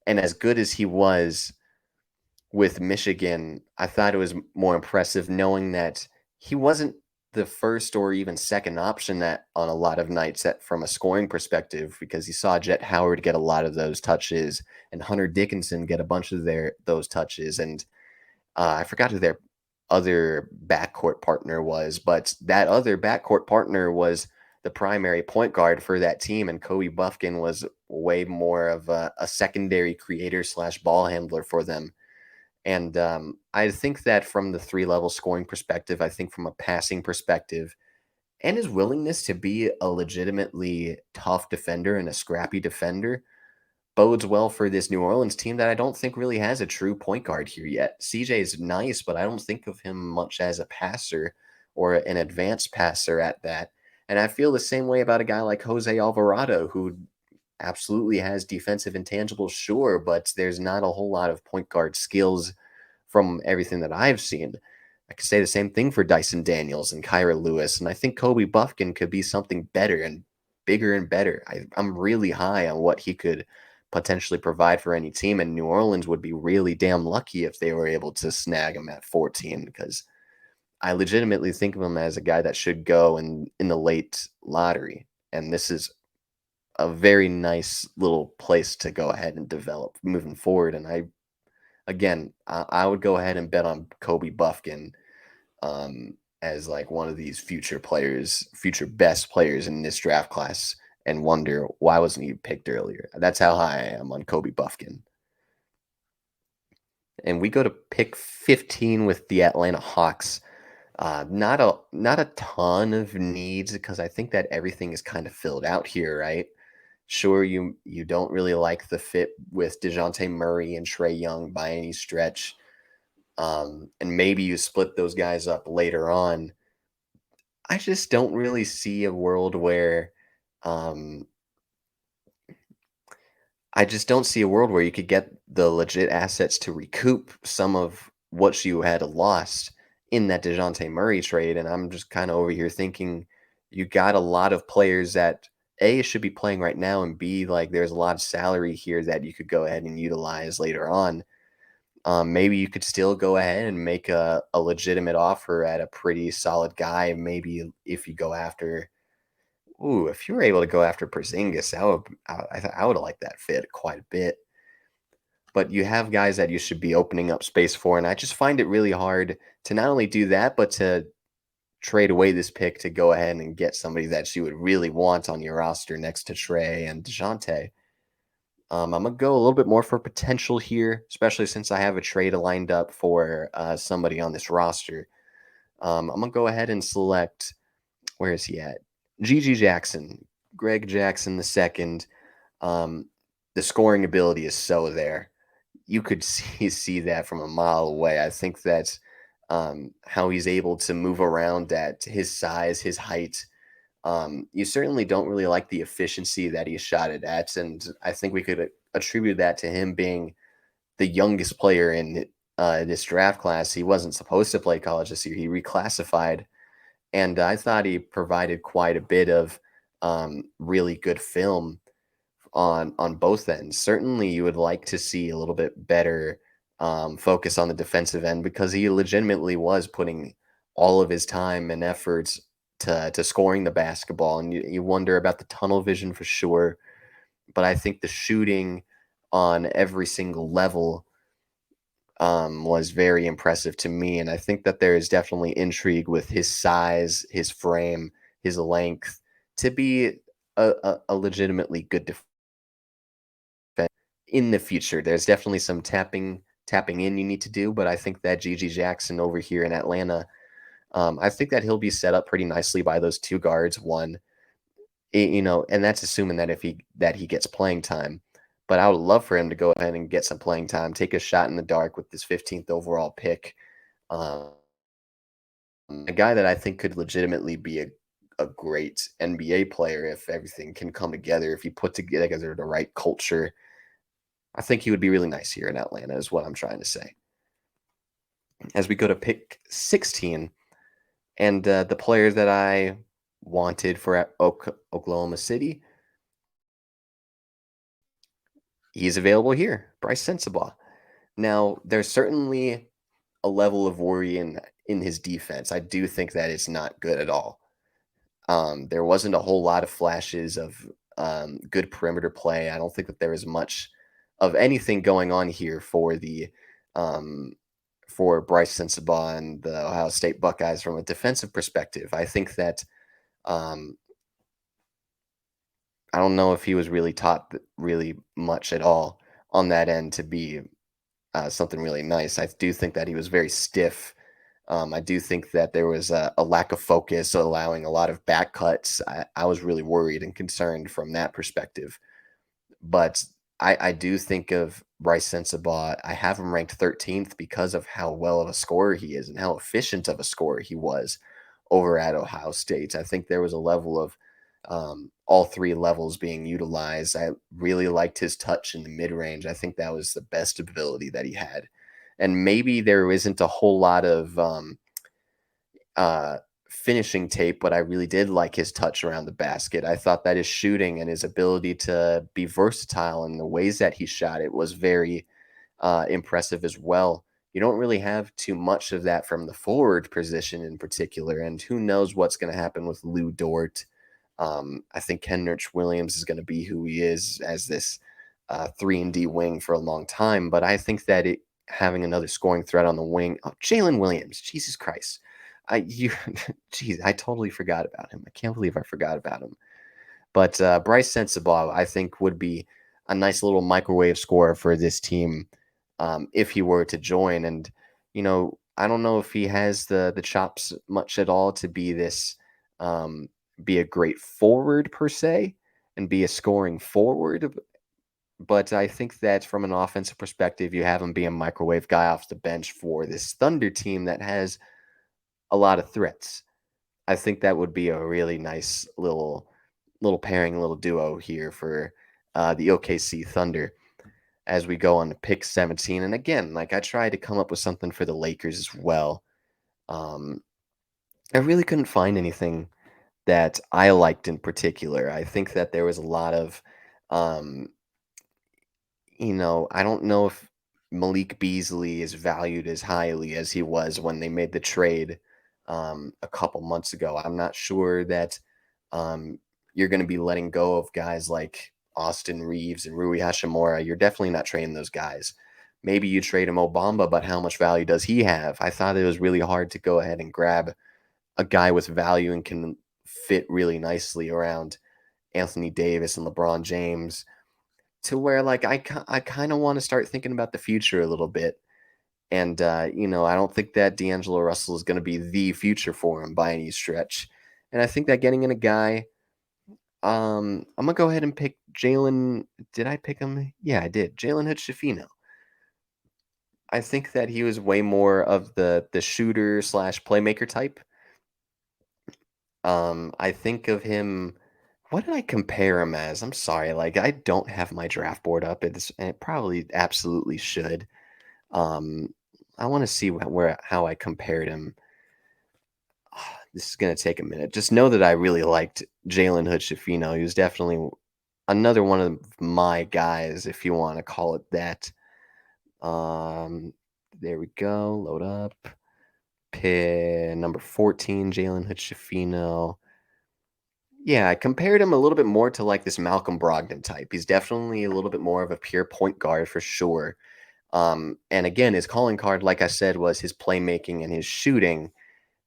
and as good as he was with Michigan, I thought it was more impressive knowing that he wasn't the first or even second option that on a lot of nights that from a scoring perspective, because you saw Jet Howard get a lot of those touches and Hunter Dickinson get a bunch of those touches. And I forgot who their other backcourt partner was, but that other backcourt partner was the primary point guard for that team. And Kobe Buffkin was way more of a secondary creator slash ball handler for them. And I think that from the 3 level scoring perspective, I think from a passing perspective, and his willingness to be a legitimately tough defender and a scrappy defender bodes well for this New Orleans team that I don't think really has a true point guard here yet. CJ is nice, but I don't think of him much as a passer or an advanced passer at that. And I feel the same way about a guy like Jose Alvarado, who absolutely has defensive intangibles, sure, but there's not a whole lot of point guard skills from everything that I've seen. I could say the same thing for Dyson Daniels and Kyra Lewis, and I think Kobe Buffkin could be something better and bigger and better. I'm really high on what he could potentially provide for any team, and New Orleans would be really damn lucky if they were able to snag him at 14 because I legitimately think of him as a guy that should go in the late lottery, and this is a very nice little place to go ahead and develop moving forward. And I would go ahead and bet on Kobe Buffkin as like one of these future players, future best players in this draft class, and wonder why wasn't he picked earlier. That's how high I am on Kobe Buffkin. And we go to pick 15 with the Atlanta Hawks. Not a ton of needs because I think that everything is kind of filled out here, right? Sure, you don't really like the fit with DeJounte Murray and Trey Young by any stretch. And maybe you split those guys up later on. I just don't really see a world where um, I just don't see a world where you could get the legit assets to recoup some of what you had lost in that DeJounte Murray trade. And I'm just kind of over here thinking you got a lot of players that A should be playing right now, and B, like there's a lot of salary here that you could go ahead and utilize later on. Maybe you could still go ahead and make a legitimate offer at a pretty solid guy. Maybe if you go after, ooh, if you were able to go after Porzingis, I would have liked that fit quite a bit. But you have guys that you should be opening up space for, and I just find it really hard to not only do that, but to trade away this pick to go ahead and get somebody that you would really want on your roster next to Trey and DeJounte. I'm gonna go a little bit more for potential here, especially since I have a trade lined up for somebody on this roster. I'm gonna go ahead and select, where is he at? GG Jackson, Greg Jackson the second. Um, the scoring ability is so there. You could see that from a mile away. I think that's how he's able to move around at his size, his height. You certainly don't really like the efficiency that he shot it at, and I think we could attribute that to him being the youngest player in this draft class. He wasn't supposed to play college this year. He reclassified, and I thought he provided quite a bit of really good film on both ends. Certainly, you would like to see a little bit better focus on the defensive end because he legitimately was putting all of his time and efforts to scoring the basketball, and you wonder about the tunnel vision for sure. But I think the shooting on every single level was very impressive to me, and I think that there is definitely intrigue with his size, his frame, his length to be a legitimately good defense in the future. There's definitely some tapping in you need to do, but I think that GG Jackson over here in Atlanta, I think that he'll be set up pretty nicely by those two guards. One, and that's assuming that if he gets playing time. But I would love for him to go ahead and get some playing time, take a shot in the dark with this 15th overall pick. Um, a guy that I think could legitimately be a great NBA player if everything can come together, if you put together the right culture. I think he would be really nice here in Atlanta, is what I'm trying to say. As we go to pick 16, and the player that I wanted for Oklahoma City, he's available here, Bryce Sensabaugh. Now, there's certainly a level of worry in his defense. I do think that it's not good at all. There wasn't a whole lot of flashes of good perimeter play. I don't think that there is much of anything going on here um, for Bryce Sensabaugh and the Ohio State Buckeyes from a defensive perspective. I think that um, I don't know if he was really taught really much at all on that end to be something really nice. I do think that he was very stiff. I do think that there was a lack of focus, allowing a lot of back cuts. I was really worried and concerned from that perspective. But I do think of Bryce Sensabaugh. I have him ranked 13th because of how well of a scorer he is and how efficient of a scorer he was over at Ohio State. I think there was a level of all three levels being utilized. I really liked his touch in the mid range. I think that was the best ability that he had. And maybe there isn't a whole lot of uh, finishing tape, but I really did like his touch around the basket. I thought that his shooting and his ability to be versatile in the ways that he shot it was very impressive as well. You don't really have too much of that from the forward position in particular, and who knows what's going to happen with Lou Dort. I think Kenrich Williams is going to be who he is as this 3 and D wing for a long time, but I think that having another scoring threat on the wing, oh, Jalen Williams, Jesus Christ, geez, I totally forgot about him. I can't believe I forgot about him. But Bryce Sensabaugh, I think, would be a nice little microwave scorer for this team if he were to join. And I don't know if he has the chops much at all to be this, um, be a great forward per se, and be a scoring forward. But I think that from an offensive perspective, you have him be a microwave guy off the bench for this Thunder team that has a lot of threats. I think that would be a really nice little pairing, little duo here for the OKC Thunder as we go on to pick 17. And again, like I tried to come up with something for the Lakers as well. Um, I really couldn't find anything that I liked in particular. I think that there was a lot of um, I don't know if Malik Beasley is valued as highly as he was when they made the trade a couple months ago. I'm not sure that um, you're going to be letting go of guys like Austin Reeves and Rui Hashimura. You're definitely not trading those guys. Maybe you trade him Obamba, but how much value does he have? I thought it was really hard to go ahead and grab a guy with value and can fit really nicely around Anthony Davis and LeBron James to where like I kind of want to start thinking about the future a little bit. And I don't think that D'Angelo Russell is going to be the future for him by any stretch. And I think that getting in a guy, I'm gonna go ahead and pick Jalen. Did I pick him? Yeah, I did. Jalen Hood-Schifino. I think that he was way more of the shooter slash playmaker type. I think of him. What did I compare him as? I'm sorry, like I don't have my draft board up. And it probably absolutely should. Um, I want to see where how I compared him. This is gonna take a minute. Just know that I really liked Jalen Hood-Schifino. He was definitely another one of my guys, if you want to call it that. Um, there we go. Load up. Pin number 14, Jalen Hood-Schifino. Yeah, I compared him a little bit more to like this Malcolm Brogdon type. He's definitely a little bit more of a pure point guard for sure. And again, his calling card, like I said, was his playmaking and his shooting.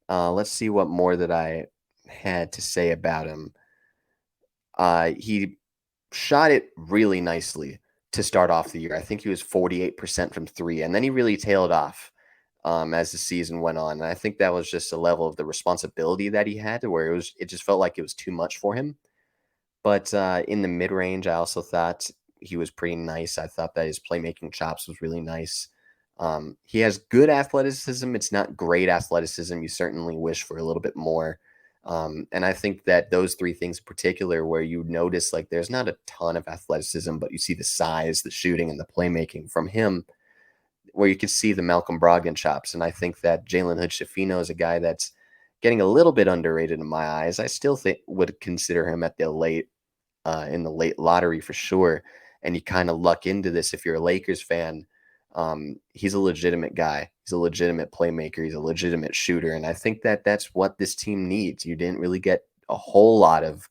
Let's see what more that I had to say about him. He shot it really nicely to start off the year. I think he was 48% from three, and then he really tailed off as the season went on. And I think that was just a level of the responsibility that he had, where it just felt like it was too much for him. But in the mid range, I also thought he was pretty nice. I thought that his playmaking chops was really nice. He has good athleticism. It's not great athleticism. You certainly wish for a little bit more. And I think that those three things in particular, where you notice like there's not a ton of athleticism, but you see the size, the shooting, and the playmaking from him, where you can see the Malcolm Brogdon chops. And I think that Jalen Hood-Schifino is a guy that's getting a little bit underrated in my eyes. I still think would consider him at the late in the late lottery for sure. And you kind of luck into this if you're a Lakers fan. He's a legitimate guy. He's a legitimate playmaker. He's a legitimate shooter. And I think that that's what this team needs. You didn't really get a whole lot of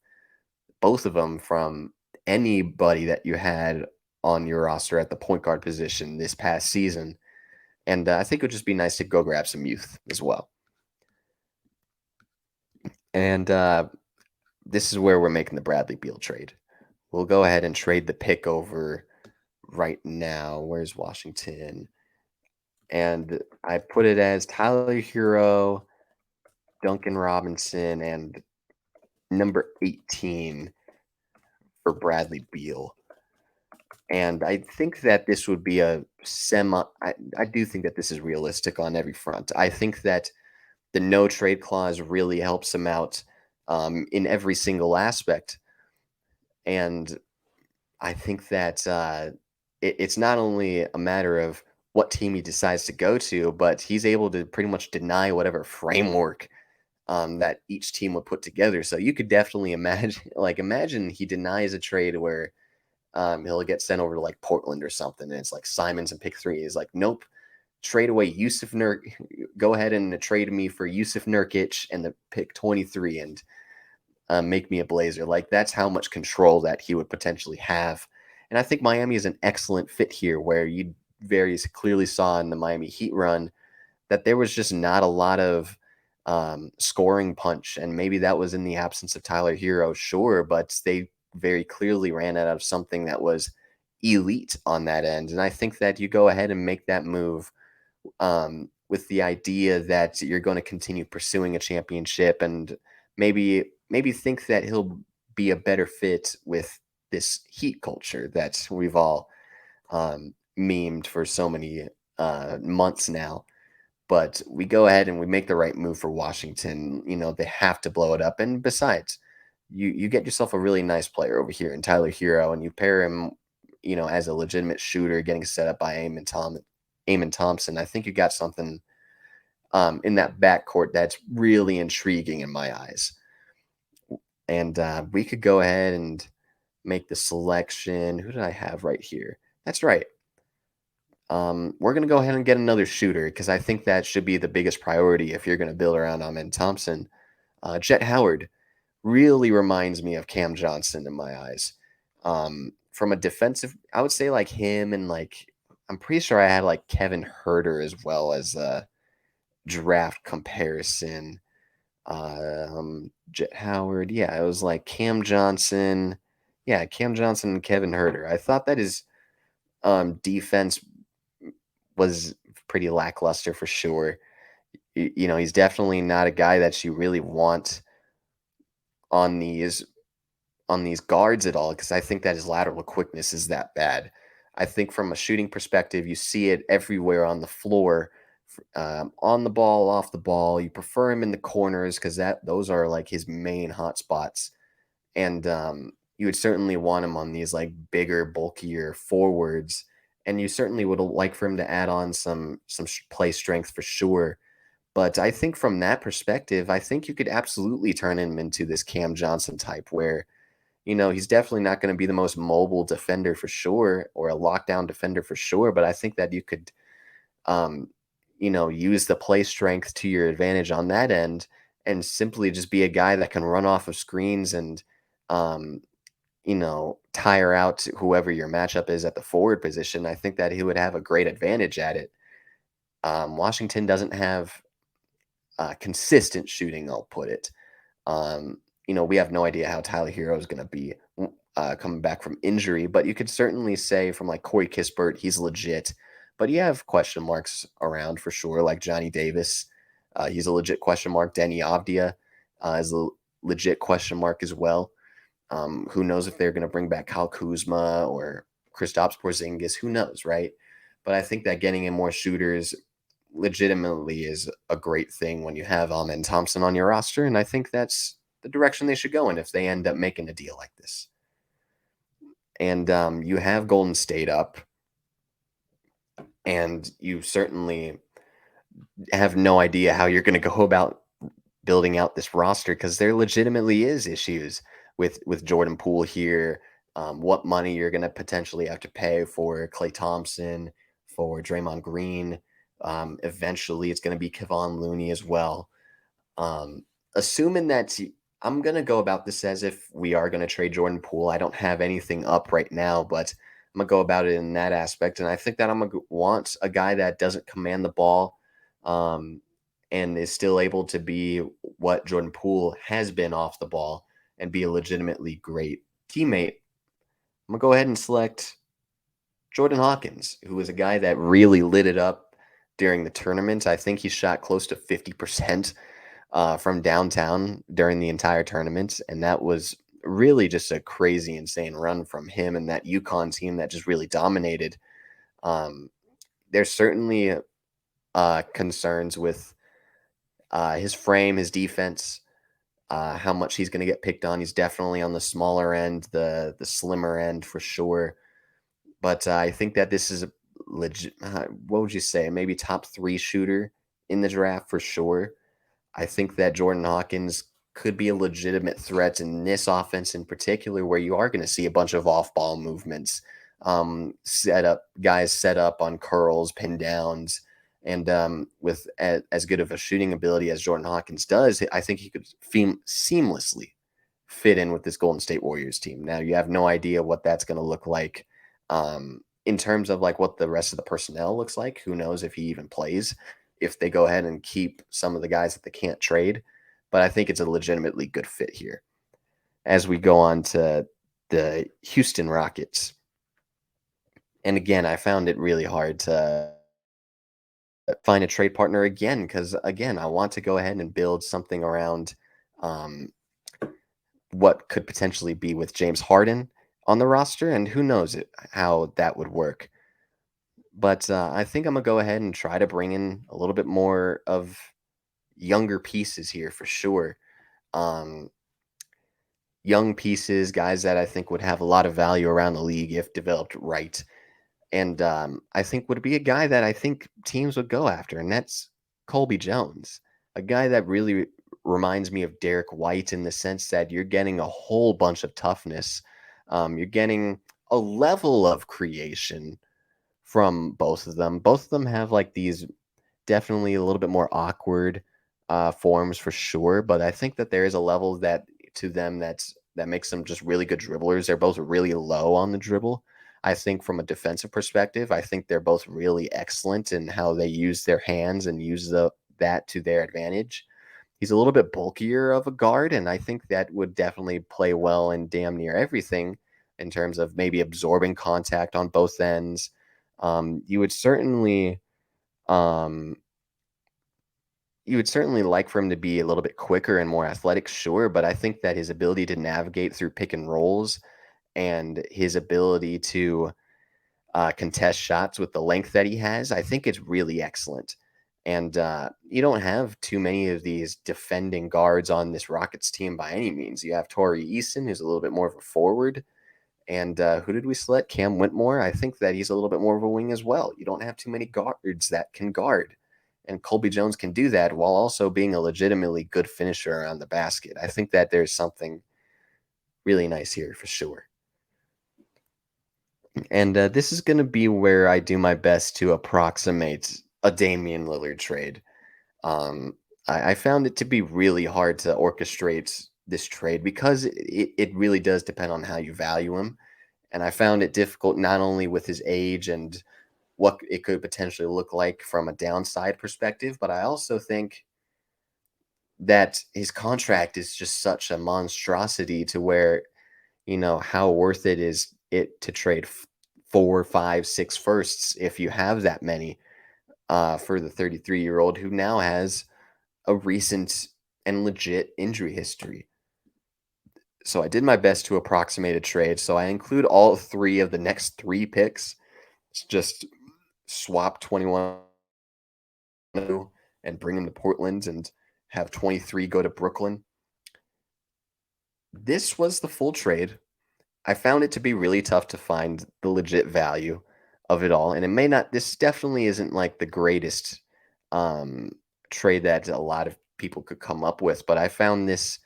both of them from anybody that you had on your roster at the point guard position this past season. And I think it would just be nice to go grab some youth as well. And this is where we're making the Bradley Beal trade. We'll go ahead and trade the pick over right now. Where's Washington? And I put it as Tyler Hero, Duncan Robinson, and number 18 for Bradley Beal. And I think that this would be I do think that this is realistic on every front. I think that the no trade clause really helps him out in every single aspect. And I think that it's not only a matter of what team he decides to go to, but he's able to pretty much deny whatever framework that each team would put together. So you could definitely imagine, like, imagine he denies a trade where he'll get sent over to like Portland or something, and it's like Simons and pick three. He's like, nope, trade away Yusuf Nurk. Go ahead and trade me for Yusuf Nurkic and the pick 23 and make me a Blazer. Like, that's how much control that he would potentially have. And I think Miami is an excellent fit here, where you very clearly saw in the Miami Heat run that there was just not a lot of scoring punch. And maybe that was in the absence of Tyler Hero, sure, but they very clearly ran out of something that was elite on that end. And I think that you go ahead and make that move with the idea that you're going to continue pursuing a championship, and maybe think that he'll be a better fit with this Heat culture that we've all memed for so many months now. But we go ahead and we make the right move for Washington. They have to blow it up. And besides, you get yourself a really nice player over here in Tyler Hero, and you pair him, as a legitimate shooter, getting set up by Amon Thompson. I think you got something in that backcourt that's really intriguing in my eyes. And we could go ahead and make the selection. Who did I have right here? That's right. We're going to go ahead and get another shooter, because I think that should be the biggest priority if you're going to build around Amen Thompson. Jet Howard really reminds me of Cam Johnson in my eyes. From a defensive, I would say like him, and like I'm pretty sure I had like Kevin Herter as well as a draft comparison. Jet Howard, yeah, it was like Cam Johnson. Yeah, Cam Johnson and Kevin Herter. I thought that his defense was pretty lackluster for sure. He's definitely not a guy that you really want on these guards at all, because I think that his lateral quickness is that bad. I think from a shooting perspective, you see it everywhere on the floor, on the ball, off the ball. You prefer him in the corners because those are like his main hot spots, and you would certainly want him on these like bigger, bulkier forwards. And you certainly would like for him to add on some play strength for sure. But I think from that perspective, I think you could absolutely turn him into this Cam Johnson type, where he's definitely not going to be the most mobile defender for sure, or a lockdown defender for sure. But I think that you could, um, use the play strength to your advantage on that end, and simply just be a guy that can run off of screens and, um, tire out whoever your matchup is at the forward position. I think that he would have a great advantage at it. Washington doesn't have consistent shooting, I'll put it. Um, we have no idea how Tyler Hero is going to be coming back from injury, but you could certainly say from like Corey Kispert, he's legit. But you have question marks around for sure, like Johnny Davis. He's a legit question mark. Denny Avdia is a legit question mark as well. Who knows if they're going to bring back Kyle Kuzma or Kristaps Porzingis? Who knows, right? But I think that getting in more shooters legitimately is a great thing when you have Amen Thompson on your roster, and I think that's the direction they should go in if they end up making a deal like this. And you have Golden State up, and you certainly have no idea how you're going to go about building out this roster, because there legitimately is issues with Jordan Poole here. What money you're going to potentially have to pay for Klay Thompson, for Draymond Green. Eventually, it's going to be Kevon Looney as well. Um, Assuming that I'm going to go about this as if we are going to trade Jordan Poole. I don't have anything up right now, but I'm going to go about it in that aspect. And I think that I'm going to want a guy that doesn't command the ball, and is still able to be what Jordan Poole has been off the ball and be a legitimately great teammate. I'm going to go ahead and select Jordan Hawkins, who was a guy that really lit it up during the tournament. I think he shot close to 50% from downtown during the entire tournament, and that was really just a crazy, insane run from him and that UConn team that just really dominated. There's certainly concerns with his frame, his defense. how much he's going to get picked on. He's definitely on the smaller end, the slimmer end for sure. But I think that this is a legit. What would you say? Maybe top three shooter in the draft for sure. I think that Jordan Hawkins could be a legitimate threat in this offense in particular, where you are going to see a bunch of off-ball movements, set up guys set up on curls, pin downs, and with as good of a shooting ability as Jordan Hawkins does, I think he could seamlessly fit in with this Golden State Warriors team. Now you have no idea what that's going to look like in terms of like what the rest of the personnel looks like. Who knows if he even plays? If they go ahead and keep some of the guys that they can't trade. But I think it's a legitimately good fit here. As we go on to the Houston Rockets. And again, I found it really hard to find a trade partner again because, again, I want to go ahead and build something around um, what could potentially be with James Harden on the roster. And who knows how that would work. But I think I'm going to go ahead and try to bring in a little bit more of younger pieces here for sure. Um, Young pieces, guys that I think would have a lot of value around the league if developed right. And I think would be a guy that I think teams would go after, and that's Colby Jones, a guy that really reminds me of Derek White in the sense that you're getting a whole bunch of toughness. You're getting a level of creation from both of them. Both of them have like these definitely a little bit more awkward forms for sure, but I think that there is a level that to them that makes them just really good dribblers. They're both really low on the dribble. I think from a defensive perspective, I think they're both really excellent in how they use their hands and use that to their advantage. He's a little bit bulkier of a guard, and I think that would definitely play well in damn near everything in terms of maybe absorbing contact on both ends. You would certainly um, you would certainly like for him to be a little bit quicker and more athletic, sure, but I think that his ability to navigate through pick and rolls and his ability to contest shots with the length that he has, I think it's really excellent. And you don't have too many of these defending guards on this Rockets team by any means. You have Torrey Eason, who's a little bit more of a forward. And who did we select? Cam Whitmore. I think that he's a little bit more of a wing as well. You don't have too many guards that can guard. And Colby Jones can do that while also being a legitimately good finisher around the basket. I think that there's something really nice here for sure. And this is going to be where I do my best to approximate a Damian Lillard trade. Um, I found it to be really hard to orchestrate this trade because it really does depend on how you value him. And I found it difficult not only with his age and what it could potentially look like from a downside perspective, but I also think that his contract is just such a monstrosity to where, how worth it is it to trade four, five, six firsts if you have that many for the 33-year-old who now has a recent and legit injury history. So I did my best to approximate a trade. So I include all three of the next three picks. It's just swap 21 and bring them to Portland and have 23 go to Brooklyn. This was the full trade. I found it to be really tough to find the legit value of it all. And it may not, this definitely isn't like the greatest um, trade that a lot of people could come up with, but I found this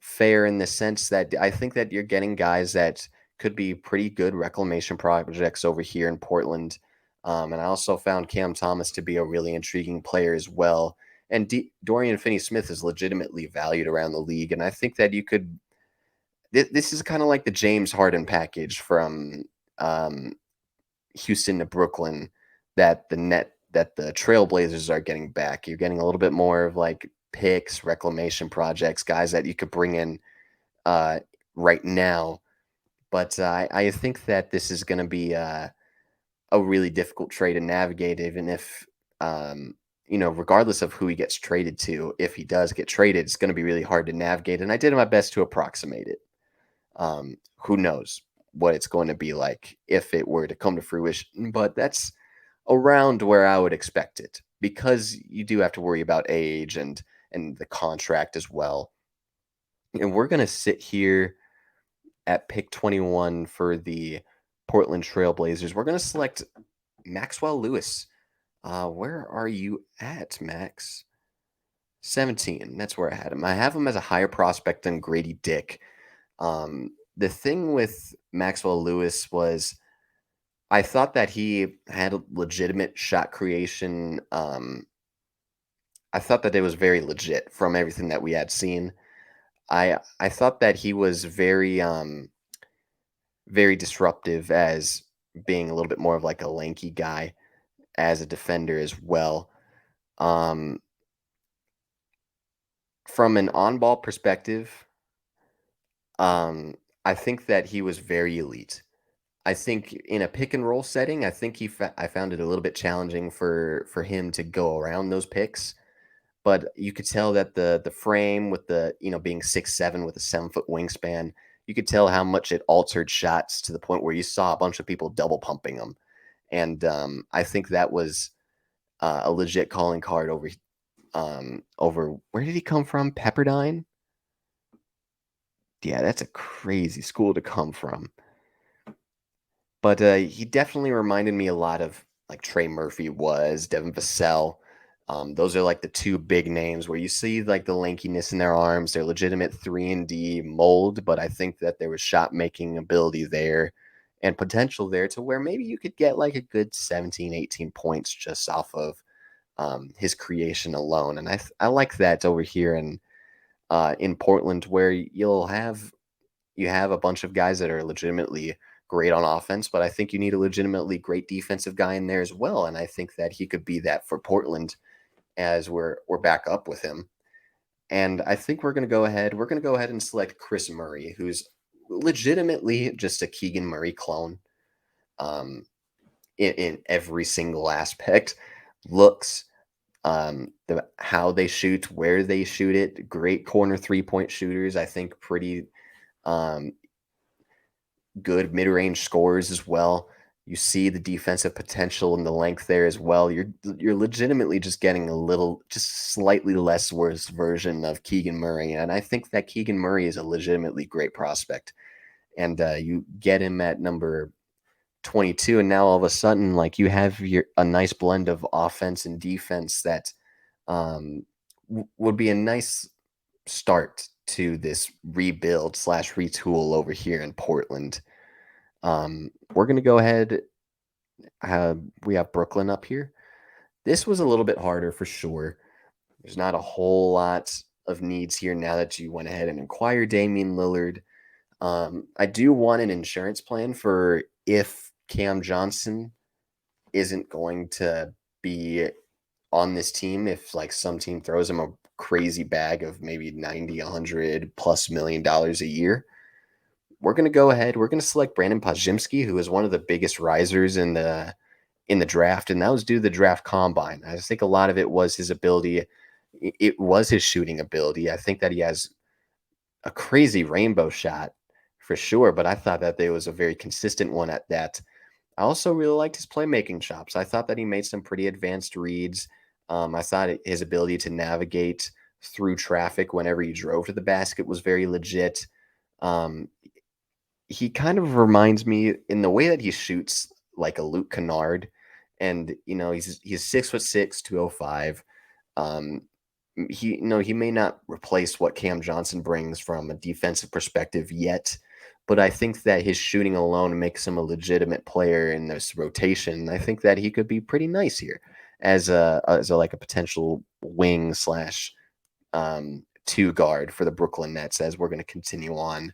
fair in the sense that I think that you're getting guys that could be pretty good reclamation projects over here in Portland. And I also found Cam Thomas to be a really intriguing player as well. And Dorian Finney-Smith is legitimately valued around the league. And I think that you could, this is kind of like the James Harden package from um, Houston to Brooklyn that the Trailblazers are getting back. You're getting a little bit more of like picks, reclamation projects, guys that you could bring in uh, right now. But I think that this is going to be a really difficult trade to navigate, even if, regardless of who he gets traded to, if he does get traded, it's going to be really hard to navigate. And I did my best to approximate it. Who knows what it's going to be like if it were to come to fruition, but that's around where I would expect it because you do have to worry about age and the contract as well. And we're gonna sit here at pick 21 for the Portland Trailblazers. We're gonna select Maxwell Lewis. Where are you at, Max? 17. That's where I had him. I have him as a higher prospect than Grady Dick. The thing with Maxwell Lewis was I thought that he had a legitimate shot creation. I thought that it was very legit from everything that we had seen. I thought that he was very disruptive as being a little bit more of like a lanky guy as a defender as well. Um, from an on-ball perspective, um, I think that he was very elite. I think in a pick and roll setting, I think I found it a little bit challenging for him to go around those picks. But you could tell that the frame with the being 6'7" with a 7-foot wingspan, you could tell how much it altered shots to the point where you saw a bunch of people double pumping him, and I think that was a legit calling card over where did he come from? Pepperdine. Yeah, that's a crazy school to come from. But, he definitely reminded me a lot of, like, Trey Murphy was, Devin Vassell. Those are, like, the 2 big names where you see, like, the lankiness in their arms, their legitimate 3 and D mold, but I think that there was shot-making ability there and potential there to where maybe you could get, like, a good 17, 18 points just off of, his creation alone, and I like that over here in Portland where you have a bunch of guys that are legitimately great on offense, but I think you need a legitimately great defensive guy in there as well. And I think that he could be that for Portland as we're back up with him. And I think we're gonna go ahead. We're gonna go ahead and select Chris Murray, who's legitimately just a Keegan Murray clone. Um, in every single aspect, looks, how they shoot, where they shoot it, great corner 3-point shooters. I think pretty um good mid-range scores as well. You see the defensive potential and the length there as well. You're legitimately just getting a little, just slightly less worse version of Keegan Murray, and I think that Keegan Murray is a legitimately great prospect. And you get him at number 22, and now all of a sudden, like you have a nice blend of offense and defense that would be a nice start to this rebuild slash retool over here in Portland. We're gonna go ahead. We have Brooklyn up here. This was a little bit harder for sure. There's not a whole lot of needs here now that you went ahead and acquired Damian Lillard. I do want an insurance plan for if Cam Johnson isn't going to be on this team, if like some team throws him a crazy bag of maybe 90, 100 plus $1 million a year. We're going to go ahead. We're going to select Brandon Podziemski, who is one of the biggest risers in the draft, and that was due to the draft combine. I just think a lot of it was his ability. It was his shooting ability. I think that he has a crazy rainbow shot for sure, but I thought that there was a very consistent one at that. I also really liked his playmaking chops. I thought that he made some pretty advanced reads. I thought his ability to navigate through traffic whenever he drove to the basket was very legit. Um, he kind of reminds me in the way that he shoots like a Luke Kennard, and he's 6'6", 205. Um, he may not replace what Cam Johnson brings from a defensive perspective yet, but I think that his shooting alone makes him a legitimate player in this rotation. I think that he could be pretty nice here as a like a potential wing slash two guard for the Brooklyn Nets as we're going to continue on.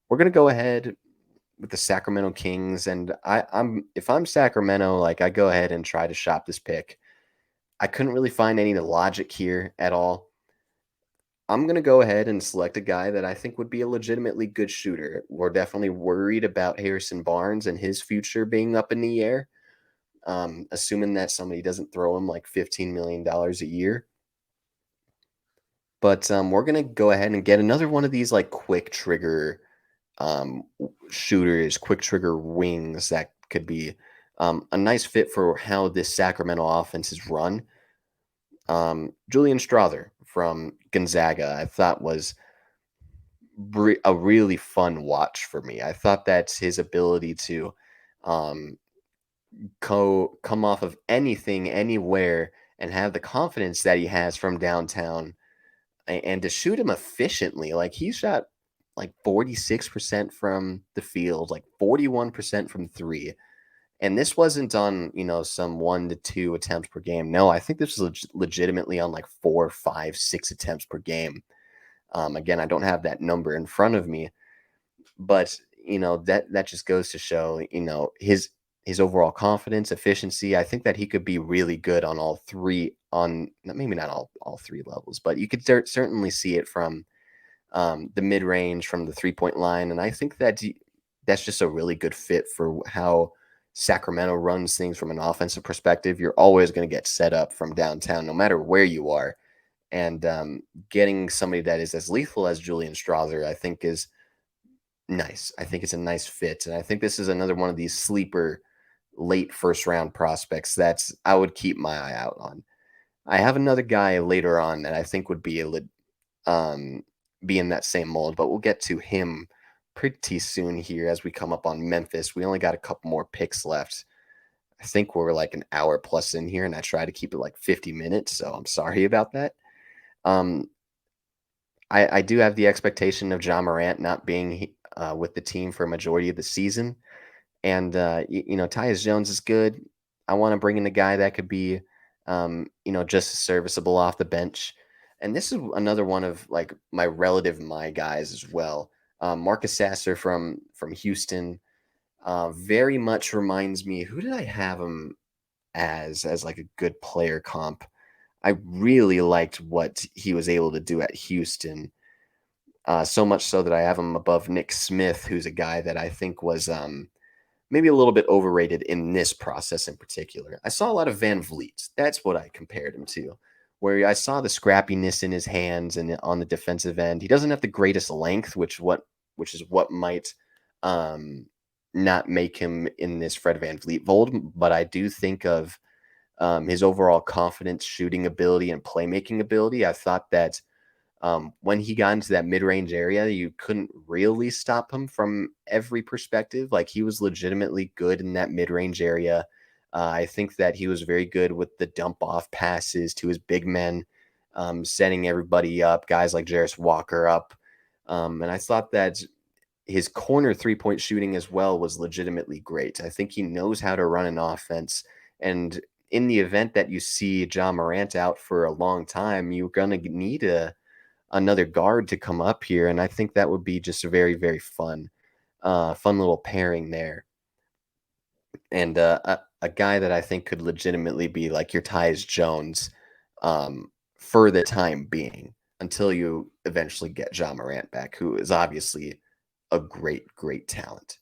We're gonna go ahead with the Sacramento Kings, and if I'm Sacramento, like I go ahead and try to shop this pick. I couldn't really find any logic here at all. I'm gonna go ahead and select a guy that I think would be a legitimately good shooter. We're definitely worried about Harrison Barnes and his future being up in the air. Assuming that somebody doesn't throw him like $15 million a year. But we're gonna go ahead and get another one of these like quick trigger shooters, quick trigger wings that could be a nice fit for how this Sacramento offense is run. Julian Strother from Gonzaga, I thought was a really fun watch for me. I thought that his ability to um, come off of anything, anywhere, and have the confidence that he has from downtown, and to shoot him efficiently. Like he shot like 46% from the field, like 41% from three. And this wasn't on, some 1 to 2 attempts per game. No, I think this was legitimately on like 4, 5, 6 attempts per game. Again, I don't have that number in front of me, but that just goes to show, his overall confidence, efficiency. I think that he could be really good on all three, on maybe not all three levels, but you could certainly see it from the mid range, from the 3-point line, and I think that that's just a really good fit for how Sacramento runs things from an offensive perspective. You're always going to get set up from downtown, no matter where you are, and getting somebody that is as lethal as Julian Strasser, I think, is nice. I think it's a nice fit, and I think this is another one of these sleeper late first round prospects that's I would keep my eye out on. I have another guy later on that I think would um, be in that same mold, but we'll get to him pretty soon here as we come up on Memphis. We only got a couple more picks left. I think we're like an hour plus in here, and I try to keep it like 50 minutes, so I'm sorry about that. Um, I do have the expectation of John Morant not being with the team for a majority of the season. And Tyus Jones is good. I want to bring in a guy that could be, just as serviceable off the bench. And this is another one of like my guys as well. Marcus Sasser from Houston very much reminds me. Who did I have him as like a good player comp? I really liked what he was able to do at Houston. So much so that I have him above Nick Smith, who's a guy that I think was maybe a little bit overrated in this process in particular. I saw a lot of Van Vliet. That's what I compared him to, where I saw the scrappiness in his hands and on the defensive end. He doesn't have the greatest length, which is what might um, not make him in this Fred Van Vliet mold. But I do think of his overall confidence, shooting ability, and playmaking ability. I thought that when he got into that mid-range area, you couldn't really stop him from every perspective. Like he was legitimately good in that mid-range area. I think that he was very good with the dump off passes to his big men, setting everybody up, guys like Jarris Walker up. And I thought that his corner 3-point shooting as well was legitimately great. I think he knows how to run an offense. And in the event that you see John Morant out for a long time, you're going to need another guard to come up here, and I think that would be just a very, very fun little pairing there. And a guy that I think could legitimately be like your Tyus Jones for the time being until you eventually get John Morant back, who is obviously a great, great talent.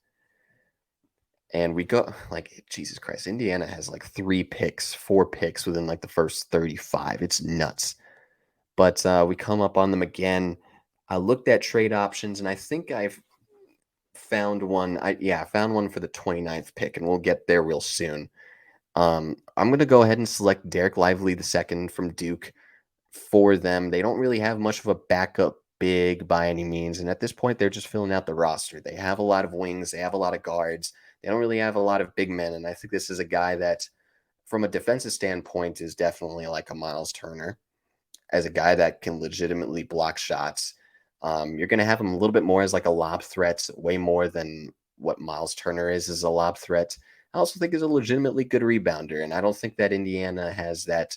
And we go like Jesus Christ, Indiana has like 4 picks within like the first 35. It's nuts. But we come up on them again. I looked at trade options, and I think I've found one. I found one for the 29th pick, and we'll get there real soon. I'm gonna go ahead and select Derek Lively II from Duke for them. They don't really have much of a backup big by any means, and at this point, they're just filling out the roster. They have a lot of wings, they have a lot of guards. They don't really have a lot of big men, and I think this is a guy that, from a defensive standpoint, is definitely like a Miles Turner as a guy that can legitimately block shots. You're going to have him a little bit more as like a lob threat, way more than what Miles Turner is as a lob threat. I also think he's a legitimately good rebounder, and I don't think that Indiana has that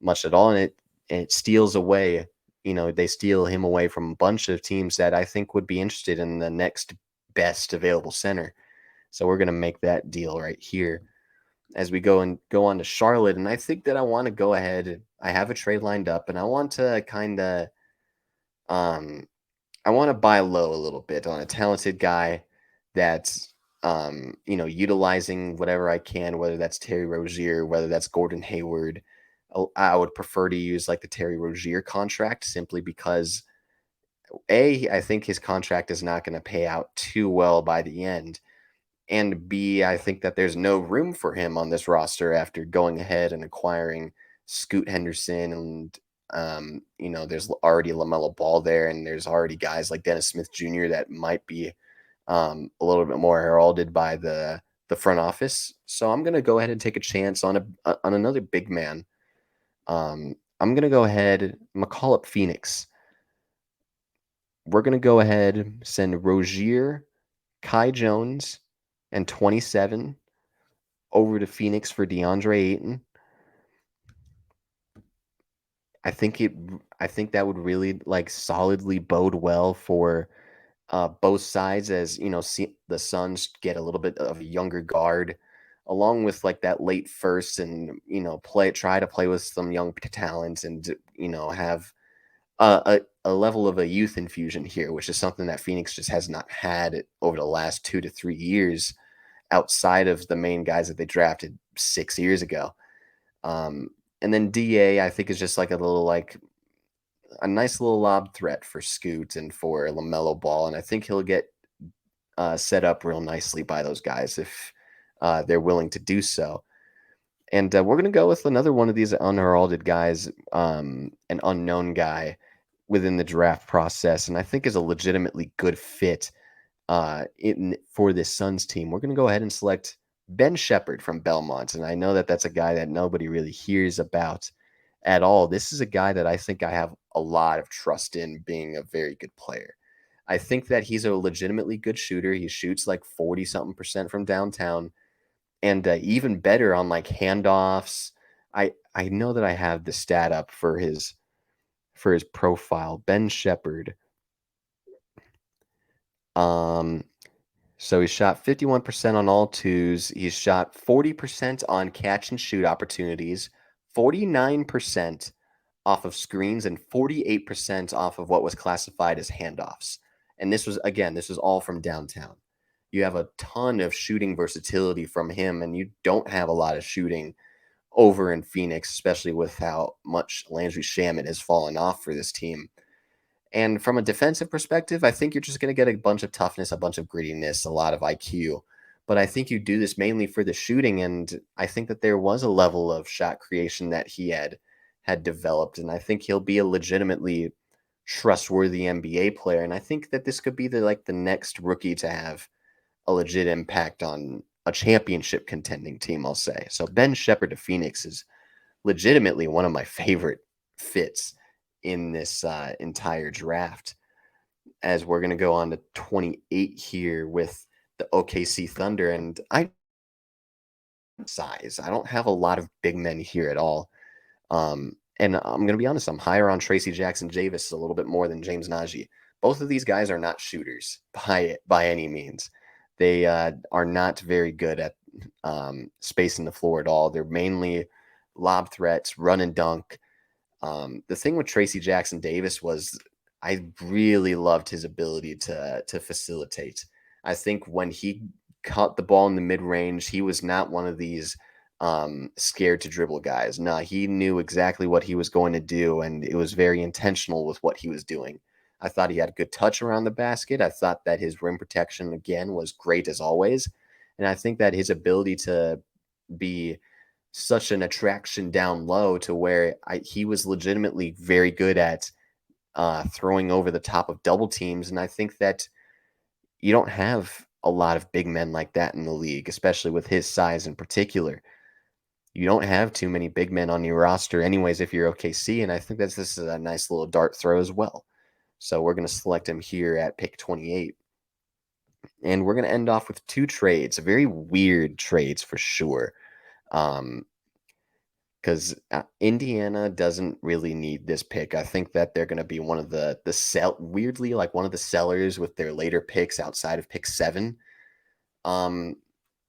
much at all. And it steals away, they steal him away from a bunch of teams that I think would be interested in the next best available center. So we're going to make that deal right here as we go on to Charlotte. And I think that I want to go ahead. I have a trade lined up, and I want to kind of um I want to buy low a little bit on a talented guy that's utilizing whatever I can, whether that's Terry Rozier, whether that's Gordon Hayward. I would prefer to use like the Terry Rozier contract simply because I think his contract is not going to pay out too well by the end. And B, I think that there's no room for him on this roster after going ahead and acquiring Scoot Henderson and There's already LaMelo Ball there, and there's already guys like Dennis Smith Jr. that might be a little bit more heralded by the front office. So I'm gonna go ahead and take a chance on on another big man. I'm gonna go ahead. I'm gonna call up Phoenix. We're gonna go ahead send Rozier, Kai Jones, and 27 over to Phoenix for DeAndre Ayton. I think it. I think that would really like solidly bode well for both sides, as see the Suns get a little bit of a younger guard, along with like that late first, and try to play with some young talent, and have a level of a youth infusion here, which is something that Phoenix just has not had over the last 2 to 3 years, outside of the main guys that they drafted 6 years ago. Um, and then Da, I think, is just like a nice little lob threat for Scoot and for LaMelo Ball, and I think he'll get set up real nicely by those guys if they're willing to do so. And we're going to go with another one of these unheralded guys, an unknown guy within the draft process, and I think is a legitimately good fit for this Suns team. We're going to go ahead and select Ben Shepherd from Belmont, and I know that that's a guy that nobody really hears about at all. This is a guy that I think I have a lot of trust in being a very good player. I think that he's a legitimately good shooter. He shoots like 40 something percent from downtown, and even better on like handoffs. I know that I have the stat up for his profile. Ben Shepherd. Um, so he shot 51% on all twos. He's shot 40% on catch and shoot opportunities, 49% off of screens, and 48% off of what was classified as handoffs. And this was all from downtown. You have a ton of shooting versatility from him, and you don't have a lot of shooting over in Phoenix, especially with how much Landry Shamet has fallen off for this team. And from a defensive perspective, I think you're just going to get a bunch of toughness, a bunch of grittiness, a lot of IQ. But I think you do this mainly for the shooting, and I think that there was a level of shot creation that he had developed, and I think he'll be a legitimately trustworthy NBA player. And I think that this could be the next rookie to have a legit impact on a championship contending team, I'll say. So Ben Shepherd to Phoenix is legitimately one of my favorite fits in this entire draft. As we're going to go on to 28 here with the OKC Thunder, and I don't have a lot of big men here at all. And I'm going to be honest, I'm higher on Tracy Jackson Davis a little bit more than James Najee. Both of these guys are not shooters by any means. They are not very good at spacing the floor at all. They're mainly lob threats, run and dunk. The thing with Tracy Jackson Davis was I really loved his ability to facilitate. I think when he caught the ball in the mid range, he was not one of these scared to dribble guys. No, he knew exactly what he was going to do, and it was very intentional with what he was doing. I thought he had good touch around the basket. I thought that his rim protection, again, was great as always. And I think that his ability to be such an attraction down low to where he was legitimately very good at throwing over the top of double teams. And I think that you don't have a lot of big men like that in the league, especially with his size in particular. You don't have too many big men on your roster, anyways, if you're OKC. And I think this is a nice little dart throw as well. So we're going to select him here at pick 28. And we're going to end off with two trades, very weird trades for sure. Because Indiana doesn't really need this pick. I think that they're going to be one of weirdly, like one of the sellers with their later picks outside of pick 7. Again,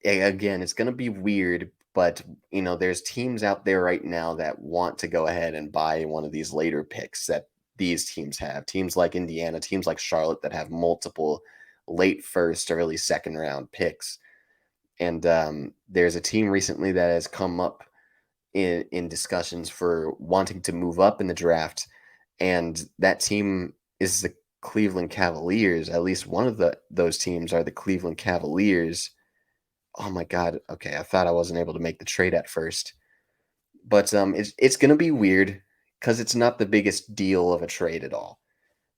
it's going to be weird, but there's teams out there right now that want to go ahead and buy one of these later picks that these teams have. Teams like Indiana, teams like Charlotte that have multiple late first, early second round picks. And there's a team recently that has come up in discussions for wanting to move up in the draft, and that team is the Cleveland Cavaliers. At least one of those teams are the Cleveland Cavaliers. Oh my God. Okay, I thought I wasn't able to make the trade at first, but it's going to be weird because it's not the biggest deal of a trade at all.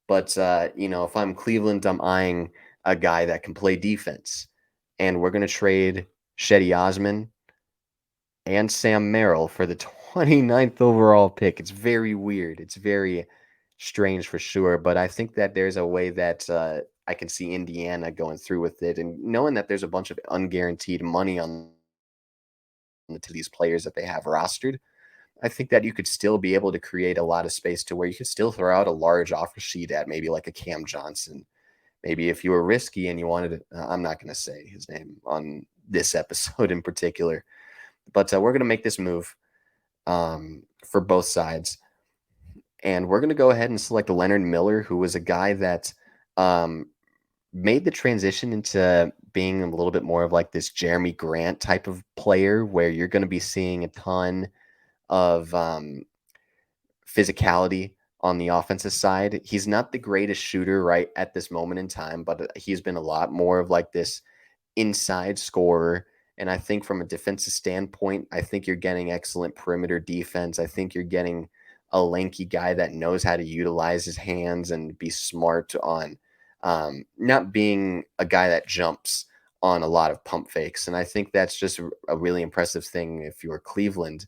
But if I'm Cleveland, I'm eyeing a guy that can play defense, and we're gonna trade Shetty Osman and Sam Merrill for the 29th overall pick. It's very weird. It's very strange for sure, but I think that there's a way that I can see Indiana going through with it, and knowing that there's a bunch of unguaranteed money on to these players that they have rostered. I think that you could still be able to create a lot of space to where you could still throw out a large offer sheet at maybe like a Cam Johnson. Maybe if you were risky and you wanted to, I'm not going to say his name on this episode in particular, but we're going to make this move for both sides. And we're going to go ahead and select Leonard Miller, who was a guy that um, made the transition into being a little bit more of like this Jeremy Grant type of player where you're going to be seeing a ton of physicality on the offensive side. He's not the greatest shooter right at this moment in time, but he's been a lot more of like this inside scorer. And I think from a defensive standpoint, I think you're getting excellent perimeter defense. I think you're getting a lanky guy that knows how to utilize his hands and be smart on not being a guy that jumps on a lot of pump fakes. And I think that's just a really impressive thing if you're Cleveland,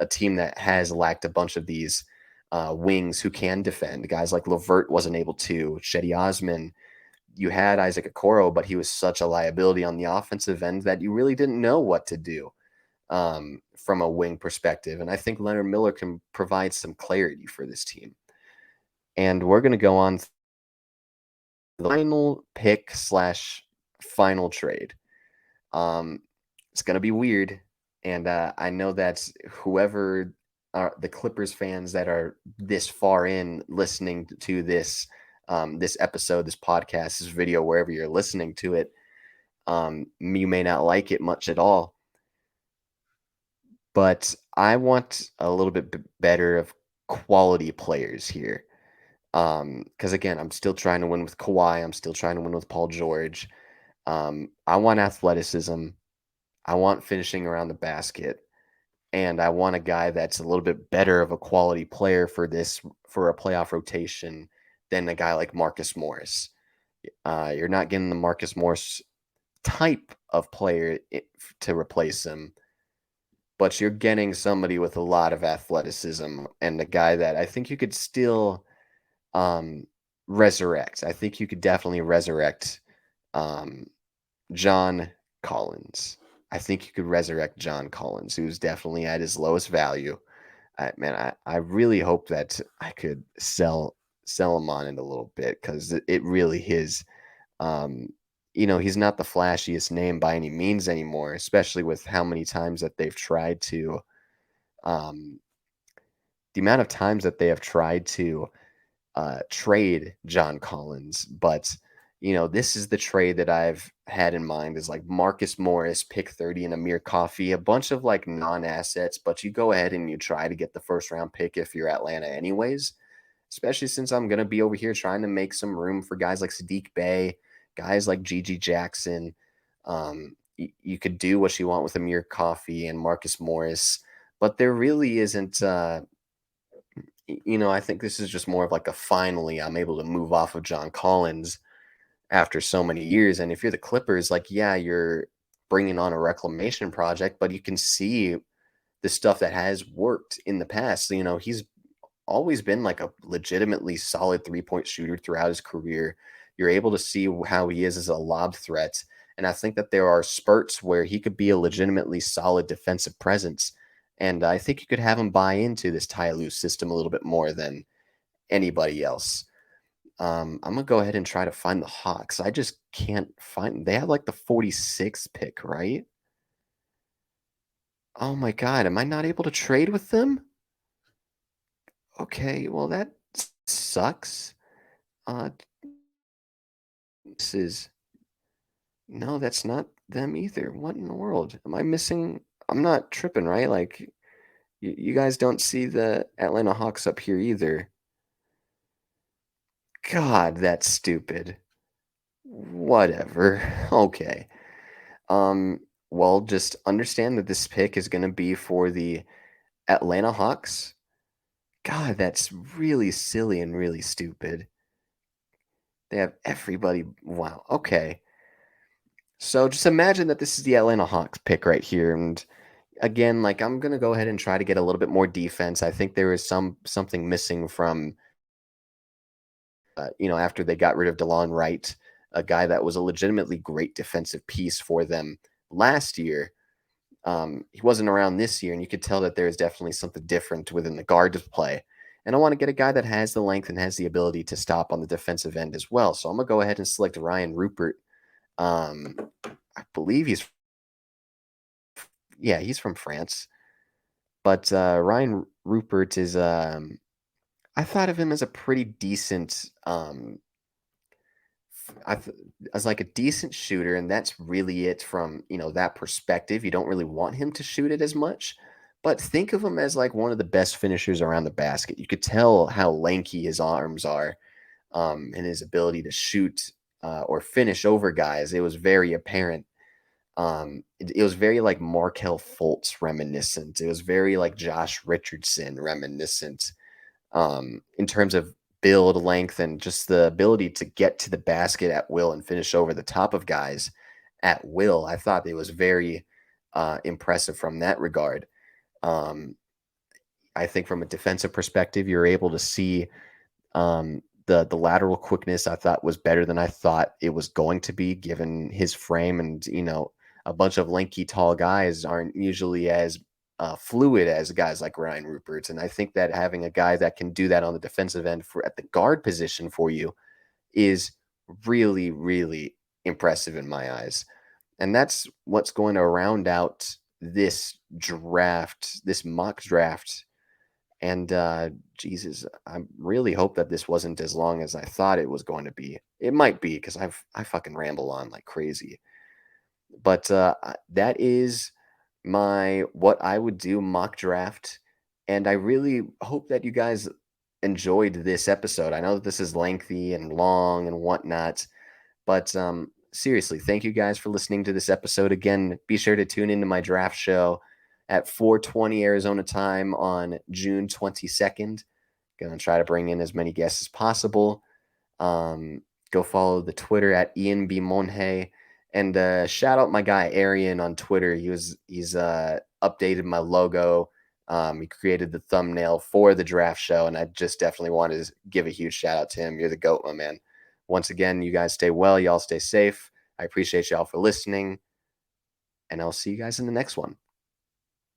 a team that has lacked a bunch of these wings who can defend. Guys like Levert wasn't able to. Shetty Osman, you had Isaac Okoro, but he was such a liability on the offensive end that you really didn't know what to do from a wing perspective. And I think Leonard Miller can provide some clarity for this team. And we're going to go on to the final pick slash final trade. Um, it's going to be weird. And I know that whoever are the Clippers fans that are this far in listening to this this episode, this podcast, this video, wherever you're listening to it, you may not like it much at all. But I want a little bit better of quality players here. Because again, I'm still trying to win with Kawhi. I'm still trying to win with Paul George. I want athleticism. I want finishing around the basket. And I want a guy that's a little bit better of a quality player for a playoff rotation than a guy like Marcus Morris. You're not getting the Marcus Morris type of player to replace him, but you're getting somebody with a lot of athleticism and a guy that I think you could still um, resurrect. I think you could definitely resurrect um, John Collins. I think you could resurrect John Collins, who's definitely at his lowest value. I really hope that I could sell him on it a little bit because it really is. Um, he's not the flashiest name by any means anymore, especially with how many times that they've tried to, um, the amount of times that they have tried to trade John Collins. But, this is the trade that I've had in mind is like Marcus Morris, pick 30, and Amir Coffee, a bunch of like non assets, but you go ahead and you try to get the first round pick if you're Atlanta, anyways. Especially since I'm going to be over here trying to make some room for guys like Sadiq Bey, guys like Gigi Jackson. You could do what you want with Amir Coffee and Marcus Morris, but there really isn't. I think this is just more of like a finally I'm able to move off of John Collins after so many years. And if you're the Clippers, like, yeah, you're bringing on a reclamation project, but you can see the stuff that has worked in the past. He's always been like a legitimately solid 3-point shooter throughout his career. You're able to see how he is as a lob threat. And I think that there are spurts where he could be a legitimately solid defensive presence. And I think you could have him buy into this Ty Lue system a little bit more than anybody else. I'm gonna go ahead and try to find the Hawks. I just can't find. They have like the 46th pick, right? Oh my God, am I not able to trade with them? Okay, well that sucks. Uh, this is no, that's not them either. What in the world? Am I missing? I'm not tripping, right? Like you guys don't see the Atlanta Hawks up here either. God, that's stupid. Whatever. Okay. Um, well, just understand that this pick is going to be for the Atlanta Hawks? God, that's really silly and really stupid. They have everybody. Wow. Okay. So just imagine that this is the Atlanta Hawks pick right here. And again, like I'm gonna go ahead and try to get a little bit more defense. I think there is something missing from after they got rid of DeLon Wright, a guy that was a legitimately great defensive piece for them last year. He wasn't around this year, and you could tell that there is definitely something different within the guard play. And I want to get a guy that has the length and has the ability to stop on the defensive end as well. So I'm gonna go ahead and select Ryan Rupert. Um, I believe he's from France, but Ryan Rupert is. I thought of him as a pretty decent. I th- as like a decent shooter, and that's really it from that perspective. You don't really want him to shoot it as much, but think of him as like one of the best finishers around the basket. You could tell how lanky his arms are, and his ability to shoot or finish over guys. It was very apparent. It was very like Markel Fultz reminiscent. It was very like Josh Richardson reminiscent in terms of build length and just the ability to get to the basket at will and finish over the top of guys at will. I thought it was very impressive from that regard. Um, I think from a defensive perspective, you're able to see the lateral quickness. I thought was better than I thought it was going to be, given his frame. And a bunch of lanky, tall guys aren't usually as fluid as guys like Ryan Rupert. And I think that having a guy that can do that on the defensive end for at the guard position for you is really, really impressive in my eyes. And that's what's going to round out this draft, this mock draft. And Jesus, I really hope that this wasn't as long as I thought it was going to be. It might be because I fucking ramble on like crazy. But that is my what I would do mock draft, and I really hope that you guys enjoyed this episode. I know that this is lengthy and long and whatnot, but seriously, thank you guys for listening to this episode. Again, be sure to tune into my draft show at 4:20 Arizona time on June 22nd. Gonna try to bring in as many guests as possible. Go follow the Twitter at Ian B. Monhe. And shout out my guy Arian on Twitter. He's updated my logo. He created the thumbnail for the draft show, and I just definitely wanted to give a huge shout out to him. You're the GOAT, my man. Once again, you guys stay well. Y'all stay safe. I appreciate y'all for listening, and I'll see you guys in the next one.